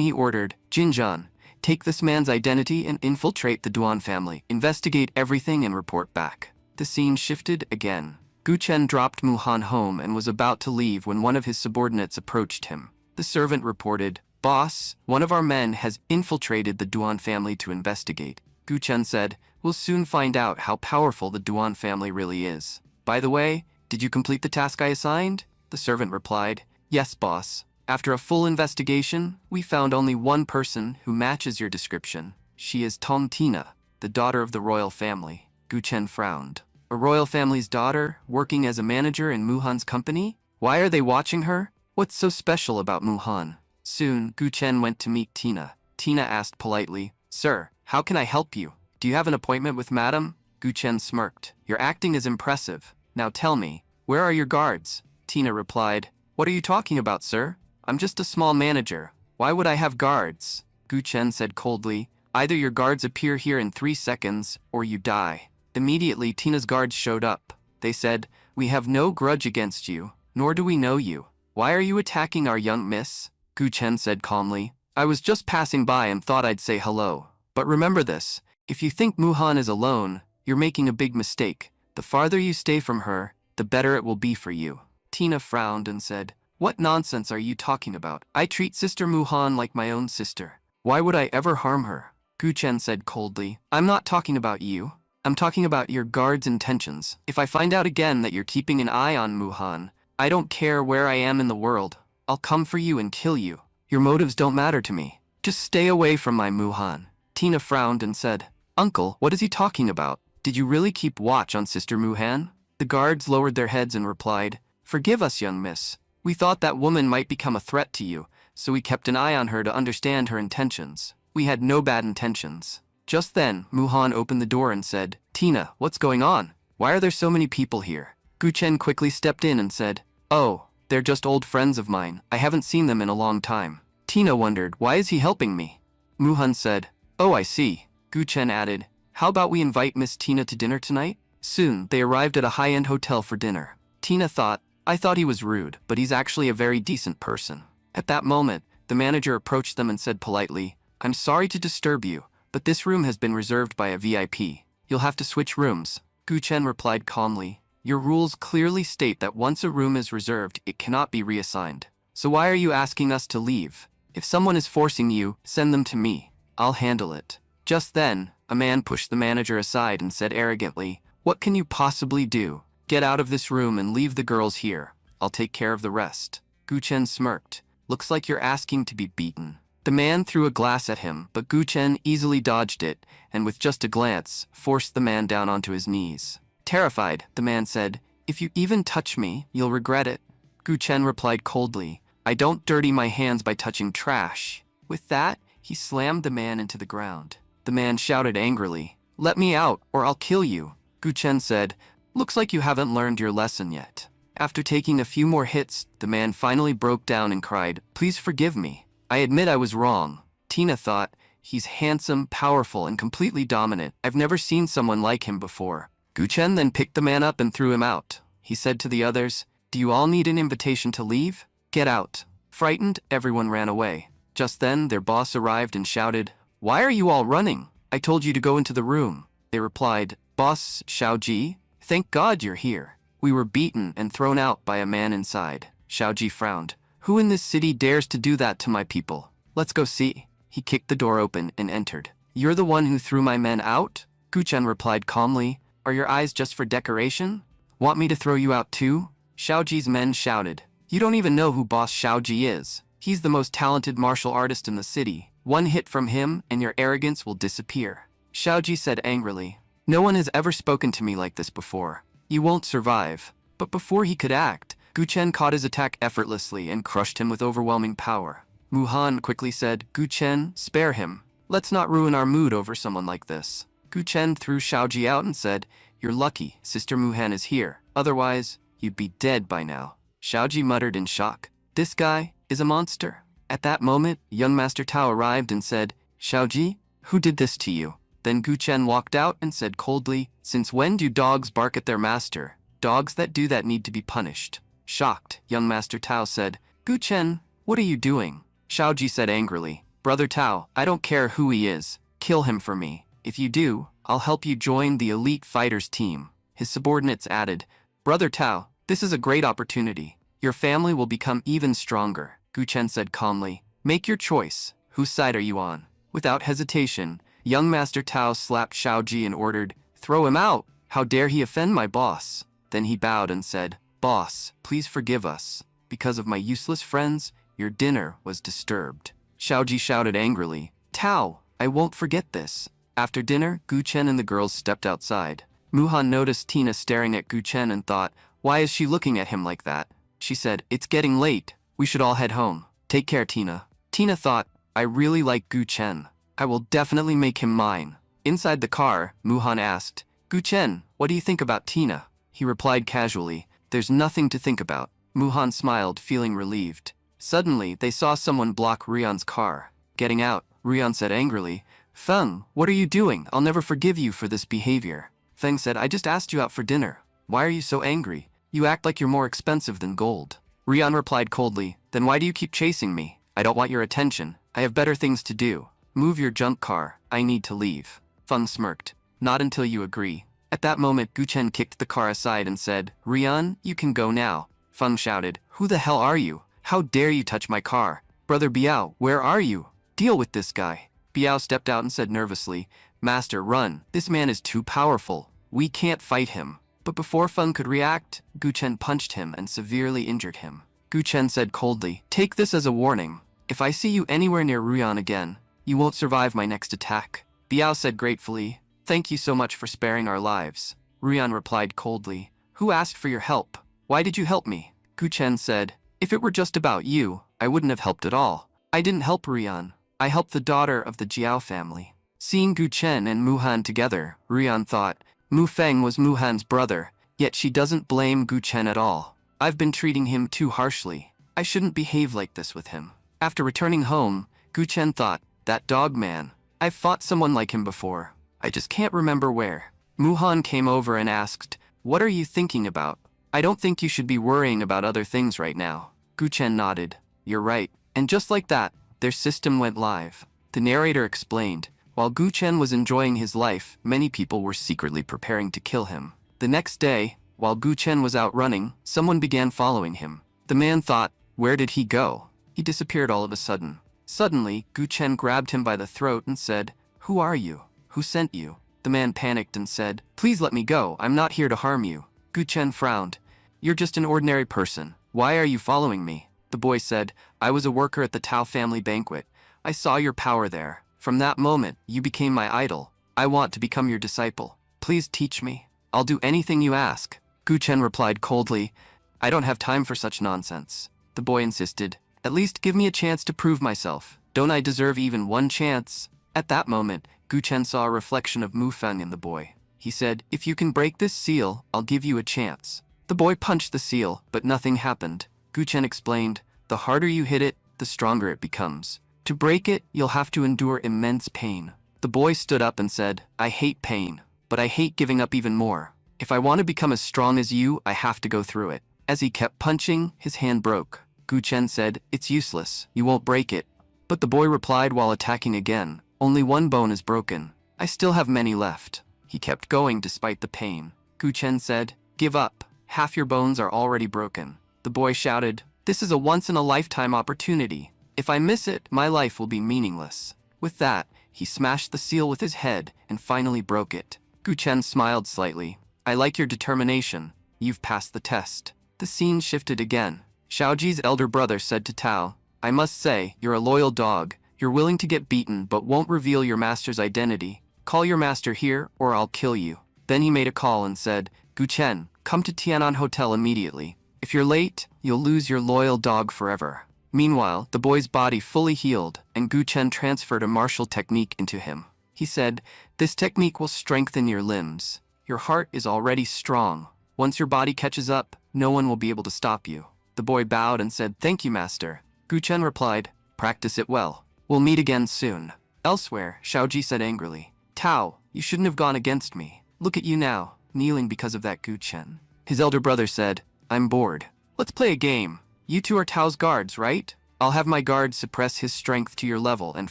A: he ordered, "Jinjan, take this man's identity and infiltrate the Duan family. Investigate everything and report back." The scene shifted again. Gu Chen dropped Muhan home and was about to leave when one of his subordinates approached him. The servant reported, "Boss, one of our men has infiltrated the Duan family to investigate." Gu Chen said, "We'll soon find out how powerful the Duan family really is. By the way, did you complete the task I assigned?" The servant replied, "Yes, boss. After a full investigation, we found only one person who matches your description. She is Tong Tina, the daughter of the royal family." Gu Chen frowned. "A royal family's daughter, working as a manager in Muhan's company? Why are they watching her? What's so special about Muhan?" Soon, Gu Chen went to meet Tina. Tina asked politely, "Sir, how can I help you?" Do you have an appointment with Madam? Gu Chen smirked. Your acting is impressive. Now tell me, where are your guards? Tina replied, What are you talking about, sir? I'm just a small manager. Why would I have guards? Gu Chen said coldly, Either your guards appear here in 3 seconds, or you die. Immediately, Tina's guards showed up. They said, We have no grudge against you, nor do we know you. Why are you attacking our young miss? Gu Chen said calmly, I was just passing by and thought I'd say hello. But remember this, if you think Muhan is alone, you're making a big mistake. The farther you stay from her, the better it will be for you. Tina frowned and said, What nonsense are you talking about? I treat Sister Muhan like my own sister. Why would I ever harm her? Gu Chen said coldly, I'm not talking about you. I'm talking about your guard's intentions. If I find out again that you're keeping an eye on Muhan, I don't care where I am in the world. I'll come for you and kill you. Your motives don't matter to me. Just stay away from my Muhan. Tina frowned and said, Uncle, what is he talking about? Did you really keep watch on Sister Muhan? The guards lowered their heads and replied, Forgive us, young miss. We thought that woman might become a threat to you, so we kept an eye on her to understand her intentions. We had no bad intentions. Just then, Muhan opened the door and said, Tina, what's going on? Why are there so many people here? Gu Chen quickly stepped in and said, Oh, they're just old friends of mine. I haven't seen them in a long time. Tina wondered, Why is he helping me? Muhan said, Oh, I see. Gu Chen added, How about we invite Miss Tina to dinner tonight? Soon, they arrived at a high-end hotel for dinner. Tina thought, I thought he was rude, but he's actually a very decent person. At that moment, the manager approached them and said politely, I'm sorry to disturb you, but this room has been reserved by a VIP. You'll have to switch rooms. Gu Chen replied calmly, Your rules clearly state that once a room is reserved, it cannot be reassigned. So why are you asking us to leave? If someone is forcing you, send them to me. I'll handle it. Just then, a man pushed the manager aside and said arrogantly, What can you possibly do? Get out of this room and leave the girls here. I'll take care of the rest. Gu Chen smirked. Looks like you're asking to be beaten. The man threw a glass at him, but Gu Chen easily dodged it, and with just a glance, forced the man down onto his knees. Terrified, the man said, If you even touch me, you'll regret it. Gu Chen replied coldly, I don't dirty my hands by touching trash. With that, he slammed the man into the ground. The man shouted angrily, Let me out, or I'll kill you. Gu Chen said, Looks like you haven't learned your lesson yet. After taking a few more hits, the man finally broke down and cried, Please forgive me. I admit I was wrong. Tina thought, He's handsome, powerful, and completely dominant. I've never seen someone like him before. Gu Chen then picked the man up and threw him out. He said to the others, Do you all need an invitation to leave? Get out. Frightened, everyone ran away. Just then, their boss arrived and shouted, Why are you all running? I told you to go into the room. They replied, Boss Xiaoji, thank God you're here. We were beaten and thrown out by a man inside. Xiaoji frowned. Who in this city dares to do that to my people? Let's go see. He kicked the door open and entered. You're the one who threw my men out? Gu Chen replied calmly. Are your eyes just for decoration? Want me to throw you out too? Xiaoji's men shouted. You don't even know who Boss Xiaoji is. He's the most talented martial artist in the city. One hit from him and your arrogance will disappear. Xiaoji said angrily. No one has ever spoken to me like this before. You won't survive. But before he could act, Gu Chen caught his attack effortlessly and crushed him with overwhelming power. Muhan quickly said, Gu Chen, spare him. Let's not ruin our mood over someone like this. Gu Chen threw Xiaoji out and said, You're lucky, Sister Muhan is here. Otherwise, you'd be dead by now. Xiaoji muttered in shock. This guy is a monster. At that moment, young Master Tao arrived and said, Xiaoji, who did this to you? Then Gu Chen walked out and said coldly, Since when do dogs bark at their master? Dogs that do that need to be punished. Shocked, young Master Tao said, Gu Chen, what are you doing? Xiaoji said angrily, Brother Tao, I don't care who he is. Kill him for me. If you do, I'll help you join the elite fighters team. His subordinates added, Brother Tao, this is a great opportunity. Your family will become even stronger. Gu Chen said calmly, Make your choice. Whose side are you on? Without hesitation, young Master Tao slapped Xiaoji and ordered, Throw him out. How dare he offend my boss? Then he bowed and said, Boss, please forgive us. Because of my useless friends, your dinner was disturbed. Xiaoji shouted angrily, Tao, I won't forget this. After dinner, Gu Chen and the girls stepped outside. Muhan noticed Tina staring at Gu Chen and thought, Why is she looking at him like that? She said, It's getting late. We should all head home. Take care, Tina. Tina thought, I really like Gu Chen. I will definitely make him mine. Inside the car, Muhan asked, Guchen, what do you think about Tina? He replied casually, there's nothing to think about. Muhan smiled, feeling relieved. Suddenly, they saw someone block Rion's car. Getting out, Rion said angrily, Feng, what are you doing? I'll never forgive you for this behavior. Feng said, I just asked you out for dinner. Why are you so angry? You act like you're more expensive than gold. Rion replied coldly, then why do you keep chasing me? I don't want your attention. I have better things to do. Move your junk car. I need to leave. Feng smirked. Not until you agree. At that moment, Guchen kicked the car aside and said, Rion, you can go now. Feng shouted, who the hell are you? How dare you touch my car? Brother Biao, where are you? Deal with this guy. Biao stepped out and said nervously, Master, run. This man is too powerful. We can't fight him. But before Feng could react, Guchen punched him and severely injured him. Guchen said coldly, take this as a warning. If I see you anywhere near Rion again, you won't survive my next attack. Biao said gratefully, thank you so much for sparing our lives. Rion replied coldly, who asked for your help? Why did you help me? Guchen said, if it were just about you, I wouldn't have helped at all. I didn't help Rion. I helped the daughter of the Jiao family. Seeing Guchen and Muhan together, Rion thought, Mu Feng was Muhan's brother, yet she doesn't blame Guchen at all. I've been treating him too harshly. I shouldn't behave like this with him. After returning home, Guchen thought, that dog man. I've fought someone like him before. I just can't remember where. Muhan came over and asked, what are you thinking about? I don't think you should be worrying about other things right now. Guchen nodded. You're right. And just like that, their system went live. The narrator explained, while Guchen was enjoying his life, many people were secretly preparing to kill him. The next day, while Guchen was out running, someone began following him. The man thought, where did he go? He disappeared all of a sudden. Suddenly, Guchen grabbed him by the throat and said, who are you? Who sent you? The man panicked and said, please let me go. I'm not here to harm you. Guchen frowned. You're just an ordinary person. Why are you following me? The boy said, I was a worker at the Tao family banquet. I saw your power there. From that moment, you became my idol. I want to become your disciple. Please teach me. I'll do anything you ask. Guchen replied coldly, I don't have time for such nonsense. The boy insisted, at least give me a chance to prove myself. Don't I deserve even one chance? At that moment, Guchen saw a reflection of Mu Feng in the boy. He said, if you can break this seal, I'll give you a chance. The boy punched the seal, but nothing happened. Guchen explained, the harder you hit it, the stronger it becomes. To break it, you'll have to endure immense pain. The boy stood up and said, I hate pain, but I hate giving up even more. If I want to become as strong as you, I have to go through it. As he kept punching, his hand broke. Guchen said, it's useless, you won't break it. But the boy replied while attacking again, only one bone is broken. I still have many left. He kept going despite the pain. Guchen said, give up, half your bones are already broken. The boy shouted, this is a once-in-a-lifetime opportunity. If I miss it, my life will be meaningless. With that, he smashed the seal with his head and finally broke it. Guchen smiled slightly. I like your determination. You've passed the test. The scene shifted again. Xiaoji's elder brother said to Tao, I must say, you're a loyal dog. You're willing to get beaten but won't reveal your master's identity. Call your master here or I'll kill you. Then he made a call and said, Guchen, come to Tianan Hotel immediately. If you're late, you'll lose your loyal dog forever. Meanwhile, the boy's body fully healed, and Guchen transferred a martial technique into him. He said, this technique will strengthen your limbs. Your heart is already strong. Once your body catches up, no one will be able to stop you. The boy bowed and said, thank you, master. Guchen replied, practice it well. We'll meet again soon. Elsewhere, Xiaoji said angrily, Tao, you shouldn't have gone against me. Look at you now, kneeling because of that Guchen. His elder brother said, I'm bored. Let's play a game. You two are Tao's guards, right? I'll have my guard suppress his strength to your level and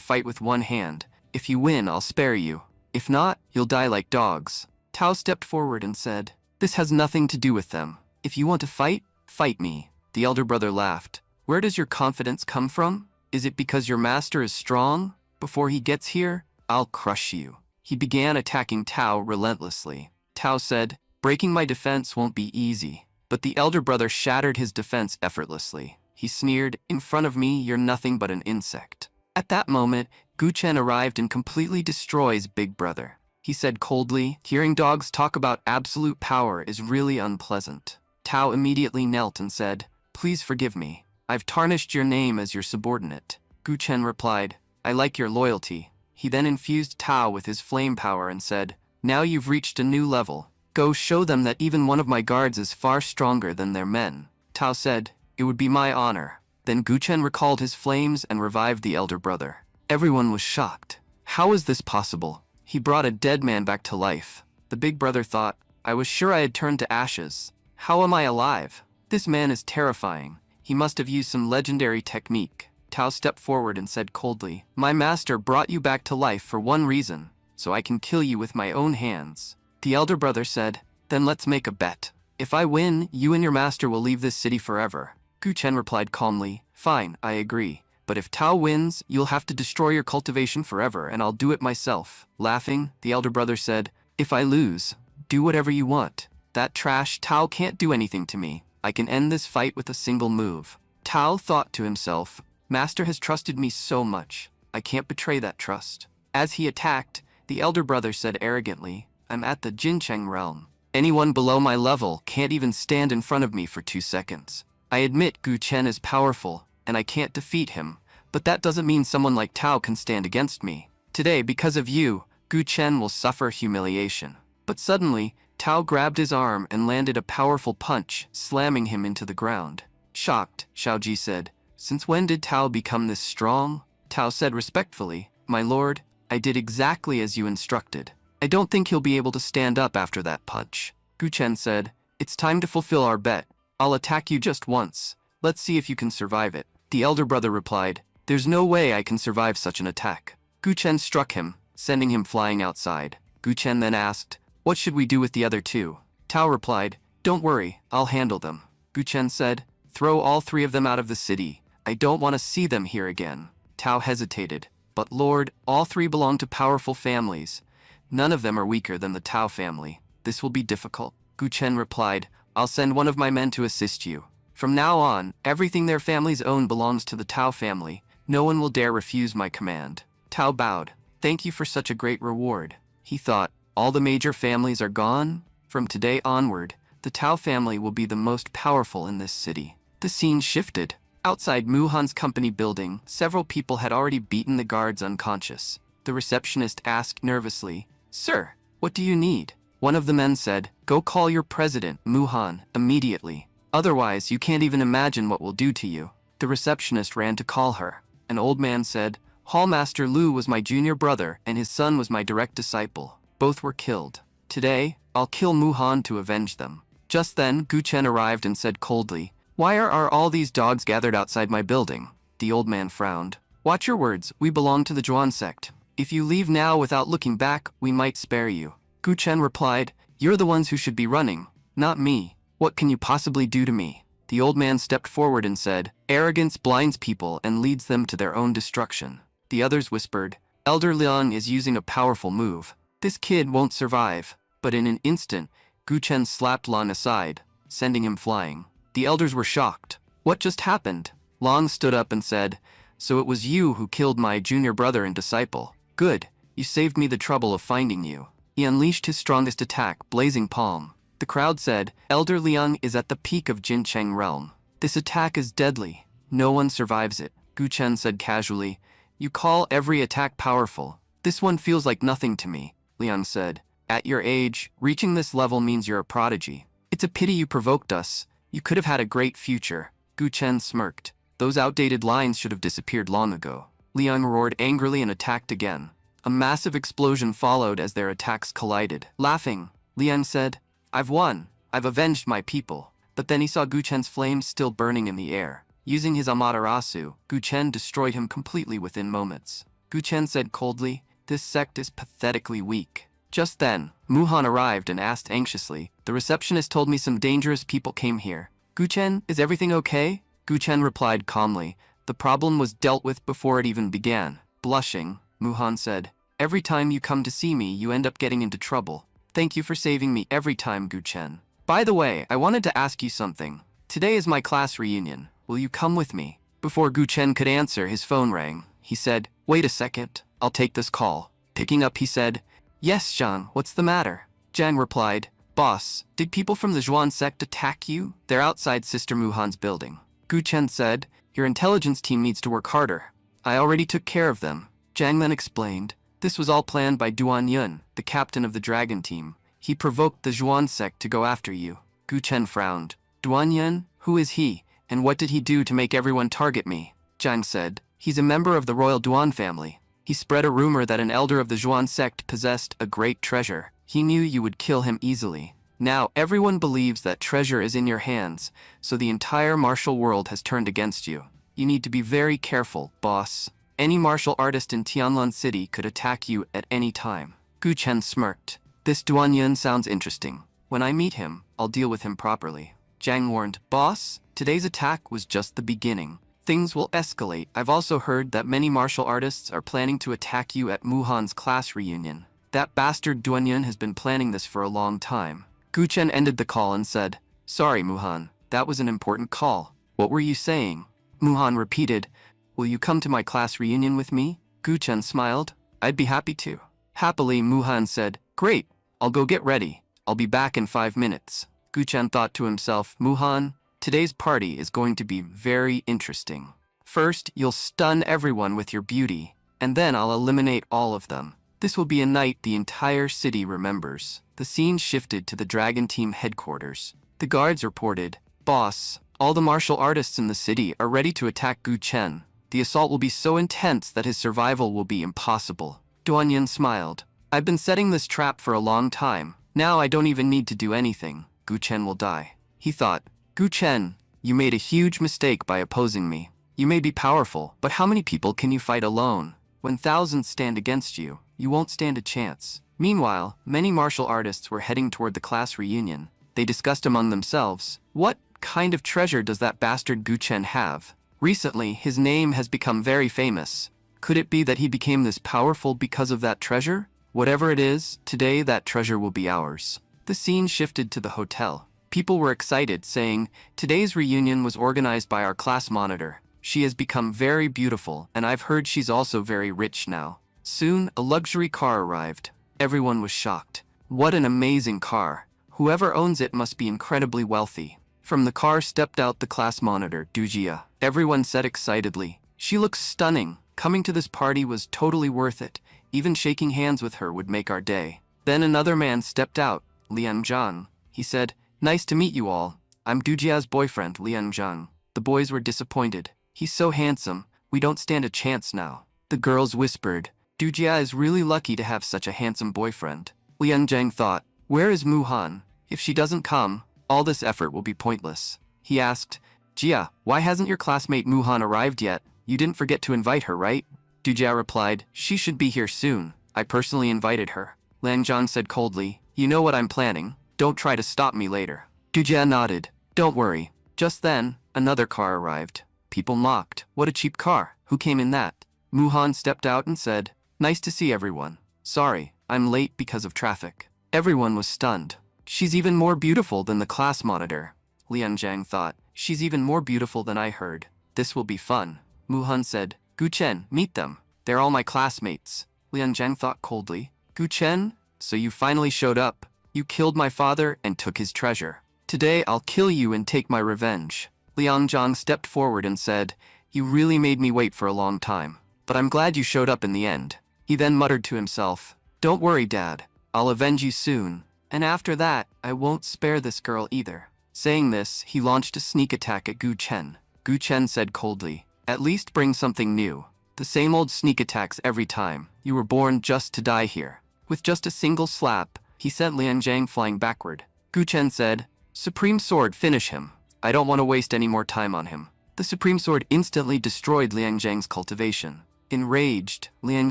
A: fight with one hand. If you win, I'll spare you. If not, you'll die like dogs. Tao stepped forward and said, this has nothing to do with them. If you want to fight, fight me. The elder brother laughed. Where does your confidence come from? Is it because your master is strong? Before he gets here, I'll crush you. He began attacking Tao relentlessly. Tao said, breaking my defense won't be easy. But the elder brother shattered his defense effortlessly. He sneered, in front of me, you're nothing but an insect. At that moment, Guchen arrived and completely destroys Big Brother. He said coldly, hearing dogs talk about absolute power is really unpleasant. Tao immediately knelt and said, please forgive me. I've tarnished your name as your subordinate. Guchen replied, I like your loyalty. He then infused Tao with his flame power and said, "Now you've reached a new level. Go show them that even one of my guards is far stronger than their men." Tao said, "It would be my honor." Then Guchen recalled his flames and revived the elder brother. Everyone was shocked. How is this possible? He brought a dead man back to life. The big brother thought, "I was sure I had turned to ashes. How am I alive? This man is terrifying. He must have used some legendary technique." Tao stepped forward and said coldly, "My master brought you back to life for one reason, so I can kill you with my own hands." The elder brother said, "Then let's make a bet. If I win, you and your master will leave this city forever." Guchen replied calmly, "Fine, I agree. But if Tao wins, you'll have to destroy your cultivation forever, and I'll do it myself." Laughing, the elder brother said, "If I lose, do whatever you want. That trash Tao can't do anything to me. I can end this fight with a single move." Tao thought to himself, "Master has trusted me so much. I can't betray that trust." As he attacked, the elder brother said arrogantly, "I'm at the Jincheng realm. Anyone below my level can't even stand in front of me for 2 seconds. I admit Gu Chen is powerful, and I can't defeat him, but that doesn't mean someone like Tao can stand against me. Today, because of you, Gu Chen will suffer humiliation." But suddenly, Tao grabbed his arm and landed a powerful punch, slamming him into the ground. Shocked, Xiaoji said, "Since when did Tao become this strong?" Tao said respectfully, "My lord, I did exactly as you instructed. I don't think he'll be able to stand up after that punch." Gu Chen said, "It's time to fulfill our bet. I'll attack you just once. Let's see if you can survive it." The elder brother replied, "There's no way I can survive such an attack." Gu Chen struck him, sending him flying outside. Gu Chen then asked, "What should we do with the other two?" Tao replied, "Don't worry, I'll handle them." Gu Chen said, "Throw all 3 of them out of the city. I don't want to see them here again." Tao hesitated, "But lord, all 3 belong to powerful families. None of them are weaker than the Tao family. This will be difficult." Gu Chen replied, "I'll send one of my men to assist you. From now on, everything their families own belongs to the Tao family. No one will dare refuse my command." Tao bowed. "Thank you for such a great reward." He thought, all the major families are gone? From today onward, the Tao family will be the most powerful in this city. The scene shifted. Outside Muhan's company building, several people had already beaten the guards unconscious. The receptionist asked nervously, "Sir, what do you need?" One of the men said, "Go call your president, Muhan, immediately. Otherwise, you can't even imagine what we'll do to you." The receptionist ran to call her. An old man said, "Hallmaster Lu was my junior brother, and his son was my direct disciple. Both were killed. Today, I'll kill Muhan to avenge them." Just then, Gu Chen arrived and said coldly, "Why are all these dogs gathered outside my building?" The old man frowned. "Watch your words, we belong to the Zhuan sect. If you leave now without looking back, we might spare you." Gu Chen replied, "You're the ones who should be running, not me. What can you possibly do to me?" The old man stepped forward and said, "Arrogance blinds people and leads them to their own destruction." The others whispered, "Elder Liang is using a powerful move. This kid won't survive." But in an instant, Gu Chen slapped Lang aside, sending him flying. The elders were shocked. What just happened? Lang stood up and said, "So it was you who killed my junior brother and disciple. Good, you saved me the trouble of finding you." He unleashed his strongest attack, Blazing Palm. The crowd said, "Elder Liang is at the peak of Jincheng realm. This attack is deadly. No one survives it." Gu Chen said casually, "You call every attack powerful. This one feels like nothing to me." Liang said, "At your age, reaching this level means you're a prodigy. It's a pity you provoked us. You could have had a great future." Gu Chen smirked. "Those outdated lines should have disappeared long ago." Liang roared angrily and attacked again. A massive explosion followed as their attacks collided. Laughing, Liang said, "I've won. I've avenged my people." But then he saw Gu Chen's flames still burning in the air. Using his Amaterasu, Gu Chen destroyed him completely within moments. Gu Chen said coldly, "This sect is pathetically weak." Just then, Muhan arrived and asked anxiously, "The receptionist told me some dangerous people came here. Gu Chen, is everything okay?" Gu Chen replied calmly, "The problem was dealt with before it even began." Blushing, Muhan said, "Every time you come to see me, you end up getting into trouble. Thank you for saving me every time, Gu Chen. By the way, I wanted to ask you something. Today is my class reunion. Will you come with me?" Before Gu Chen could answer, his phone rang. He said, "Wait a second, I'll take this call." Picking up, he said, "Yes, Zhang, what's the matter?" Zhang replied, "Boss, did people from the Zhuan sect attack you? They're outside Sister Muhan's building." Gu Chen said, "Your intelligence team needs to work harder. I already took care of them." Zhang then explained, This was all planned by Duan Yun, the captain of the dragon team. He provoked the Zhuan sect to go after you. Gu Chen frowned. Duan Yun? Who is he? And what did he do to make everyone target me? Zhang said. He's a member of the royal Duan family. He spread a rumor that an elder of the Zhuan sect possessed a great treasure. He knew you would kill him easily. Now everyone believes that treasure is in your hands, so the entire martial world has turned against you. You need to be very careful, boss. Any martial artist in Tianlan City could attack you at any time. Gu Chen smirked. This Duan Yun sounds interesting. When I meet him, I'll deal with him properly. Zhang warned, Boss, today's attack was just the beginning. Things will escalate. I've also heard that many martial artists are planning to attack you at Muhan's class reunion. That bastard Duan Yun has been planning this for a long time. Gu Chen ended the call and said, Sorry, Muhan, that was an important call. What were you saying? Muhan repeated, Will you come to my class reunion with me? Gu Chen smiled. I'd be happy to. Happily, Muhan said, Great, I'll go get ready. I'll be back in 5 minutes. Gu Chen thought to himself, Muhan, today's party is going to be very interesting. First, you'll stun everyone with your beauty, and then I'll eliminate all of them. This will be a night the entire city remembers. The scene shifted to the Dragon Team headquarters. The guards reported, Boss, all the martial artists in the city are ready to attack Gu Chen. The assault will be so intense that his survival will be impossible. Duan Yun smiled. I've been setting this trap for a long time. Now I don't even need to do anything. Gu Chen will die. He thought, Gu Chen, you made a huge mistake by opposing me. You may be powerful, but how many people can you fight alone? When thousands stand against you, you won't stand a chance. Meanwhile, many martial artists were heading toward the class reunion. They discussed among themselves, what kind of treasure does that bastard Gu Chen have? Recently, his name has become very famous. Could it be that he became this powerful because of that treasure? Whatever it is, today that treasure will be ours. The scene shifted to the hotel. People were excited, saying, Today's reunion was organized by our class monitor. She has become very beautiful, and I've heard she's also very rich now. Soon, a luxury car arrived. Everyone was shocked. What an amazing car. Whoever owns it must be incredibly wealthy. From the car stepped out the class monitor, Dujia. Everyone said excitedly, She looks stunning. Coming to this party was totally worth it. Even shaking hands with her would make our day. Then another man stepped out, Lian Zhang. He said, Nice to meet you all. I'm Dujia's boyfriend, Lian Zhang. The boys were disappointed. He's so handsome, we don't stand a chance now. The girls whispered, Dujia is really lucky to have such a handsome boyfriend. Lian Zhang thought, Where is Muhan? If she doesn't come, all this effort will be pointless. He asked, Jia, why hasn't your classmate Muhan arrived yet? You didn't forget to invite her, right? Dujia replied, She should be here soon. I personally invited her. Lian Zhang said coldly, You know what I'm planning. Don't try to stop me later. Dujia nodded. Don't worry. Just then, another car arrived. People mocked. What a cheap car. Who came in that? Muhan stepped out and said, Nice to see everyone. Sorry, I'm late because of traffic. Everyone was stunned. She's even more beautiful than the class monitor. Lian Zhang thought, She's even more beautiful than I heard. This will be fun. Muhan said, Gu Chen, meet them. They're all my classmates. Lian Zhang thought coldly. Gu Chen? So you finally showed up. You killed my father and took his treasure. Today I'll kill you and take my revenge. Lian Zhang stepped forward and said, You really made me wait for a long time. But I'm glad you showed up in the end. He then muttered to himself, Don't worry, Dad. I'll avenge you soon. And after that, I won't spare this girl either. Saying this, he launched a sneak attack at Gu Chen. Gu Chen said coldly, At least bring something new. The same old sneak attacks every time. You were born just to die here. With just a single slap, he sent Lian Zhang flying backward. Gu Chen said, Supreme Sword, finish him. I don't want to waste any more time on him. The Supreme Sword instantly destroyed Lian Zhang's cultivation. Enraged, Lian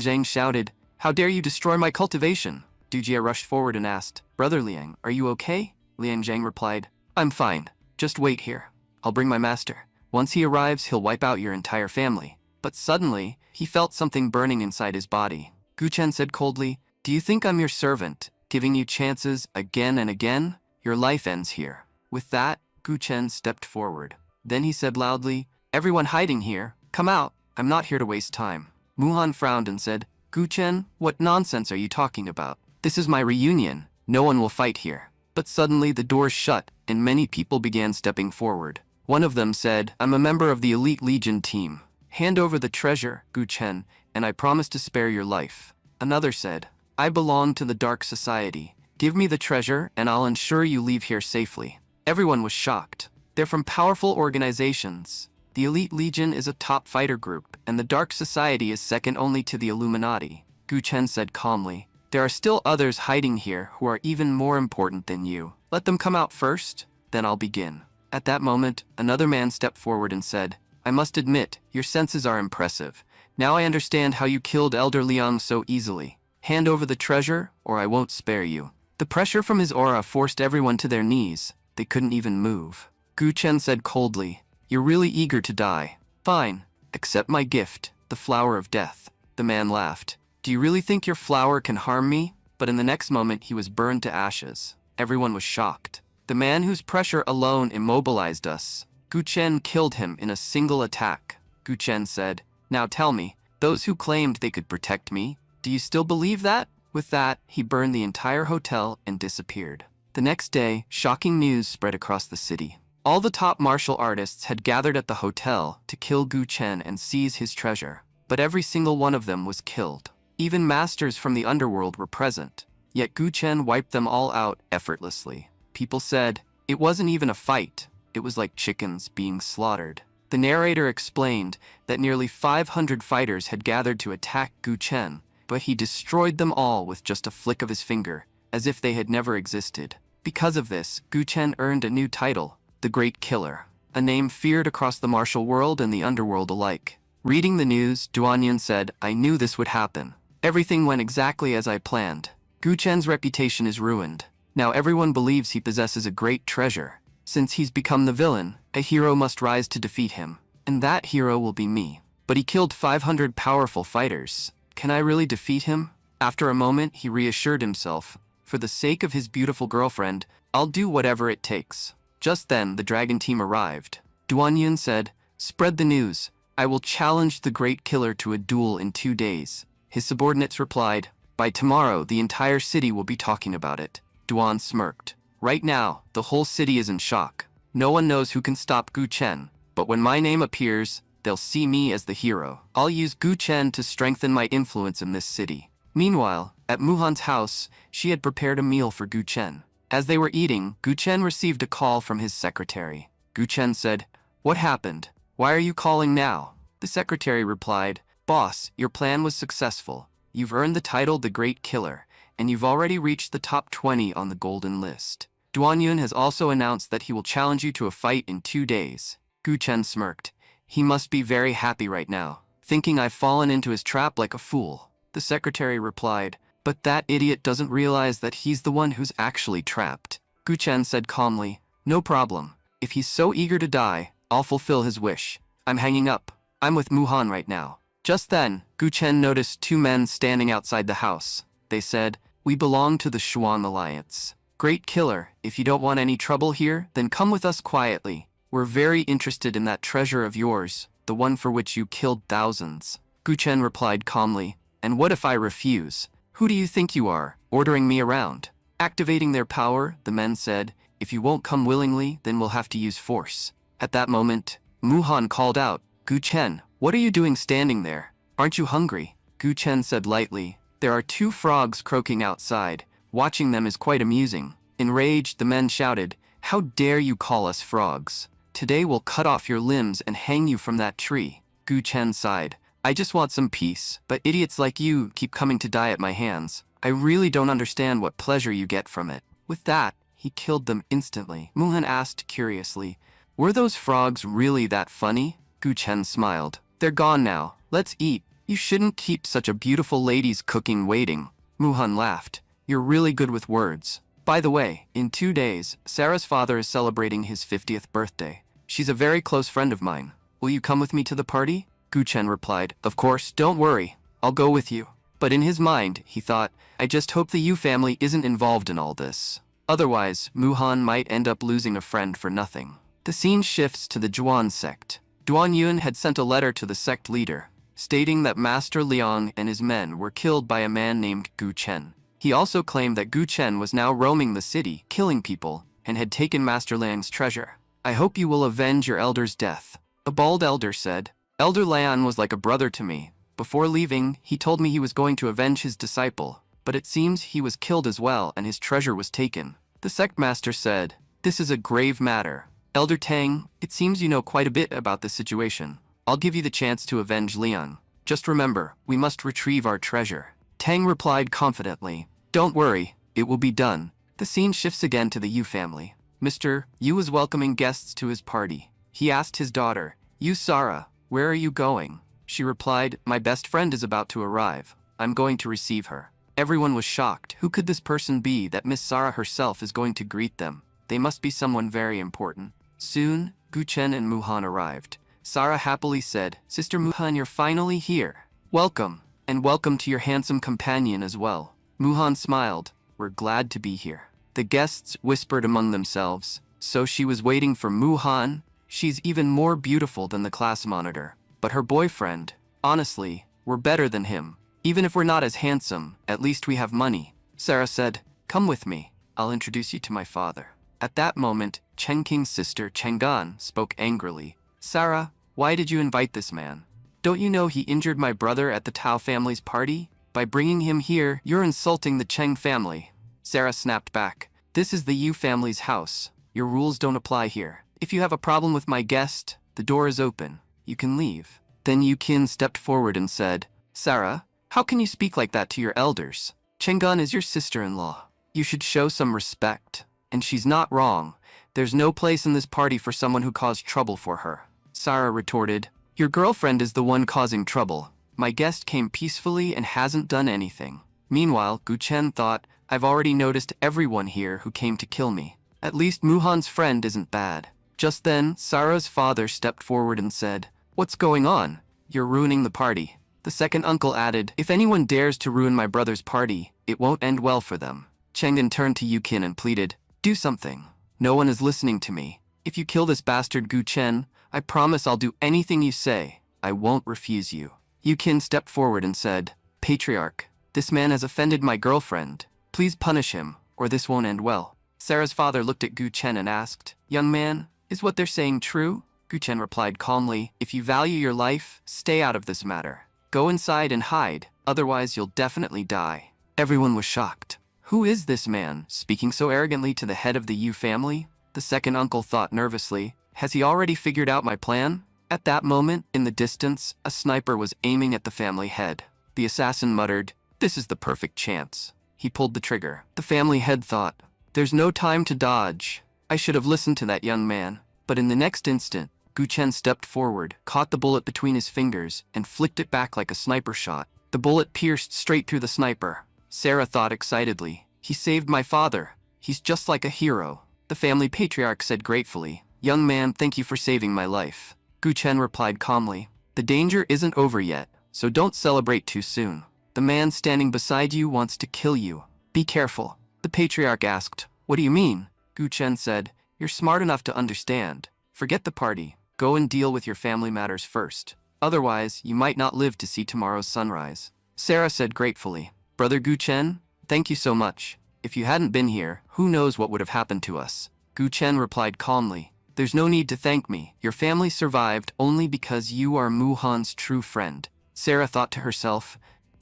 A: Zhang shouted, How dare you destroy my cultivation? Dujia rushed forward and asked, Brother Liang, are you okay? Lian Zhang replied, I'm fine. Just wait here. I'll bring my master. Once he arrives, he'll wipe out your entire family. But suddenly, he felt something burning inside his body. Gu Chen said coldly, Do you think I'm your servant, giving you chances again and again? Your life ends here. With that, Gu Chen stepped forward. Then he said loudly, Everyone hiding here, come out. I'm not here to waste time. Muhan frowned and said, Gu Chen, what nonsense are you talking about? This is my reunion. No one will fight here. But suddenly the doors shut, and many people began stepping forward. One of them said, I'm a member of the Elite Legion team. Hand over the treasure, Gu Chen, and I promise to spare your life. Another said, I belong to the dark society. Give me the treasure and I'll ensure you leave here safely. Everyone was shocked. They're from powerful organizations. The Elite Legion is a top fighter group, and the Dark Society is second only to the Illuminati. Gu Chen said calmly, there are still others hiding here who are even more important than you. Let them come out first, then I'll begin. At that moment, another man stepped forward and said, I must admit, your senses are impressive. Now I understand how you killed Elder Liang so easily. Hand over the treasure, or I won't spare you. The pressure from his aura forced everyone to their knees. They couldn't even move. Gu Chen said coldly, you're really eager to die. Fine, accept my gift, the flower of death. The man laughed. Do you really think your flower can harm me? But in the next moment he was burned to ashes. Everyone was shocked. The man whose pressure alone immobilized us. Gu Chen killed him in a single attack. Gu Chen said, now tell me, those who claimed they could protect me, do you still believe that? With that, he burned the entire hotel and disappeared. The next day, shocking news spread across the city. All the top martial artists had gathered at the hotel to kill Gu Chen and seize his treasure. But every single one of them was killed. Even masters from the underworld were present. Yet Gu Chen wiped them all out effortlessly. People said, it wasn't even a fight. It was like chickens being slaughtered. The narrator explained that nearly 500 fighters had gathered to attack Gu Chen, but he destroyed them all with just a flick of his finger, as if they had never existed. Because of this, Gu Chen earned a new title, the Great Killer, a name feared across the martial world and the underworld alike. Reading the news, Duan Yun said, I knew this would happen. Everything went exactly as I planned. Gu Chen's reputation is ruined. Now everyone believes he possesses a great treasure. Since he's become the villain, a hero must rise to defeat him. And that hero will be me. But he killed 500 powerful fighters. Can I really defeat him? After a moment, he reassured himself. For the sake of his beautiful girlfriend, I'll do whatever it takes. Just then, the dragon team arrived. Duan Yun said, spread the news. I will challenge the Great Killer to a duel in 2 days. His subordinates replied, by tomorrow, the entire city will be talking about it. Duan smirked. Right now, the whole city is in shock. No one knows who can stop Gu Chen, but when my name appears, they'll see me as the hero. I'll use Gu Chen to strengthen my influence in this city. Meanwhile, at Muhan's house, she had prepared a meal for Gu Chen. As they were eating, Gu Chen received a call from his secretary. Gu Chen said, what happened? Why are you calling now? The secretary replied, boss, your plan was successful. You've earned the title the Great Killer, and you've already reached the top 20 on the golden list. Duan Yun has also announced that he will challenge you to a fight in 2 days. Gu Chen smirked. He must be very happy right now, thinking I've fallen into his trap like a fool. The secretary replied, but that idiot doesn't realize that he's the one who's actually trapped. Gu Chen said calmly, no problem. If he's so eager to die, I'll fulfill his wish. I'm hanging up. I'm with Muhan right now. Just then, Gu Chen noticed 2 men standing outside the house. They said, we belong to the Xuan Alliance. Great Killer, if you don't want any trouble here, then come with us quietly. We're very interested in that treasure of yours, the one for which you killed thousands. Gu Chen replied calmly, and what if I refuse? Who do you think you are, ordering me around? Activating their power, the men said, if you won't come willingly, then we'll have to use force. At that moment, Muhan called out, Gu Chen, what are you doing standing there? Aren't you hungry? Gu Chen said lightly, there are 2 frogs croaking outside. Watching them is quite amusing. Enraged, the men shouted, how dare you call us frogs? Today we'll cut off your limbs and hang you from that tree. Gu Chen sighed, I just want some peace, but idiots like you keep coming to die at my hands. I really don't understand what pleasure you get from it. With that, he killed them instantly. Muhan asked curiously, were those frogs really that funny? Gu Chen smiled. They're gone now. Let's eat. You shouldn't keep such a beautiful lady's cooking waiting. Muhan laughed. You're really good with words. By the way, in 2 days, Sarah's father is celebrating his 50th birthday. She's a very close friend of mine. Will you come with me to the party? Gu Chen replied, of course, don't worry. I'll go with you. But in his mind, he thought, I just hope the Yu family isn't involved in all this. Otherwise, Muhan might end up losing a friend for nothing. The scene shifts to the Zhuan sect. Duan Yun had sent a letter to the sect leader, stating that Master Liang and his men were killed by a man named Gu Chen. He also claimed that Gu Chen was now roaming the city, killing people, and had taken Master Liang's treasure. I hope you will avenge your elder's death. A bald elder said, Elder Liang was like a brother to me. Before leaving, he told me he was going to avenge his disciple, but it seems he was killed as well and his treasure was taken. The sect master said, "This is a grave matter. Elder Tang, it seems you know quite a bit about this situation. I'll give you the chance to avenge Liang. Just remember, we must retrieve our treasure." Tang replied confidently, "Don't worry, it will be done." The scene shifts again to the Yu family. Mr. Yu was welcoming guests to his party. He asked his daughter, "Yu Sara, where are you going?" She replied, "My best friend is about to arrive. I'm going to receive her." Everyone was shocked. Who could this person be that Miss Sara herself is going to greet them? They must be someone very important. Soon, Guchen and Muhan arrived. Sara happily said, "Sister Muhan, you're finally here. Welcome, and welcome to your handsome companion as well." Muhan smiled. "We're glad to be here." The guests whispered among themselves, "So she was waiting for Muhan? She's even more beautiful than the class monitor. But her boyfriend, honestly, we're better than him. Even if we're not as handsome, at least we have money." Sarah said, "Come with me. I'll introduce you to my father." At that moment, Chen Qing's sister, Chenggan, spoke angrily. "Sarah, why did you invite this man? Don't you know he injured my brother at the Tao family's party? By bringing him here, you're insulting the Cheng family." Sarah snapped back, "This is the Yu family's house. Your rules don't apply here. If you have a problem with my guest, the door is open. You can leave." Then Yu Qin stepped forward and said, "Sarah, how can you speak like that to your elders? Chenggan is your sister-in-law. You should show some respect. And she's not wrong. There's no place in this party for someone who caused trouble for her." Sarah retorted, "Your girlfriend is the one causing trouble. My guest came peacefully and hasn't done anything." Meanwhile, Gu Chen thought, "I've already noticed everyone here who came to kill me. At least Muhan's friend isn't bad." Just then, Sarah's father stepped forward and said, "What's going on? You're ruining the party." The second uncle added, "If anyone dares to ruin my brother's party, it won't end well for them." Chengdan turned to Yu Qin and pleaded, "Do something. No one is listening to me. If you kill this bastard Gu Chen, I promise I'll do anything you say. I won't refuse you." Yu Qin stepped forward and said, "Patriarch, this man has offended my girlfriend. Please punish him, or this won't end well." Sarah's father looked at Gu Chen and asked, "Young man, is what they're saying true?" Gu Chen replied calmly, "If you value your life, stay out of this matter. Go inside and hide, otherwise you'll definitely die." Everyone was shocked. Who is this man, speaking so arrogantly to the head of the Yu family? The second uncle thought nervously, "Has he already figured out my plan?" At that moment, in the distance, a sniper was aiming at the family head. The assassin muttered, "This is the perfect chance." He pulled the trigger. The family head thought, "There's no time to dodge. I should have listened to that young man." But in the next instant, Gu Chen stepped forward, caught the bullet between his fingers, and flicked it back like a sniper shot. The bullet pierced straight through the sniper. Sarah thought excitedly, "He saved my father. He's just like a hero." The family patriarch said gratefully, "Young man, thank you for saving my life." Gu Chen replied calmly, "The danger isn't over yet, so don't celebrate too soon. The man standing beside you wants to kill you. Be careful." The patriarch asked, "What do you mean?" Gu Chen said, "You're smart enough to understand. Forget the party. Go and deal with your family matters first. Otherwise, you might not live to see tomorrow's sunrise." Sarah said gratefully, "Brother Gu Chen, thank you so much. If you hadn't been here, who knows what would have happened to us?" Gu Chen replied calmly, "There's no need to thank me. Your family survived only because you are Muhan's true friend." Sarah thought to herself,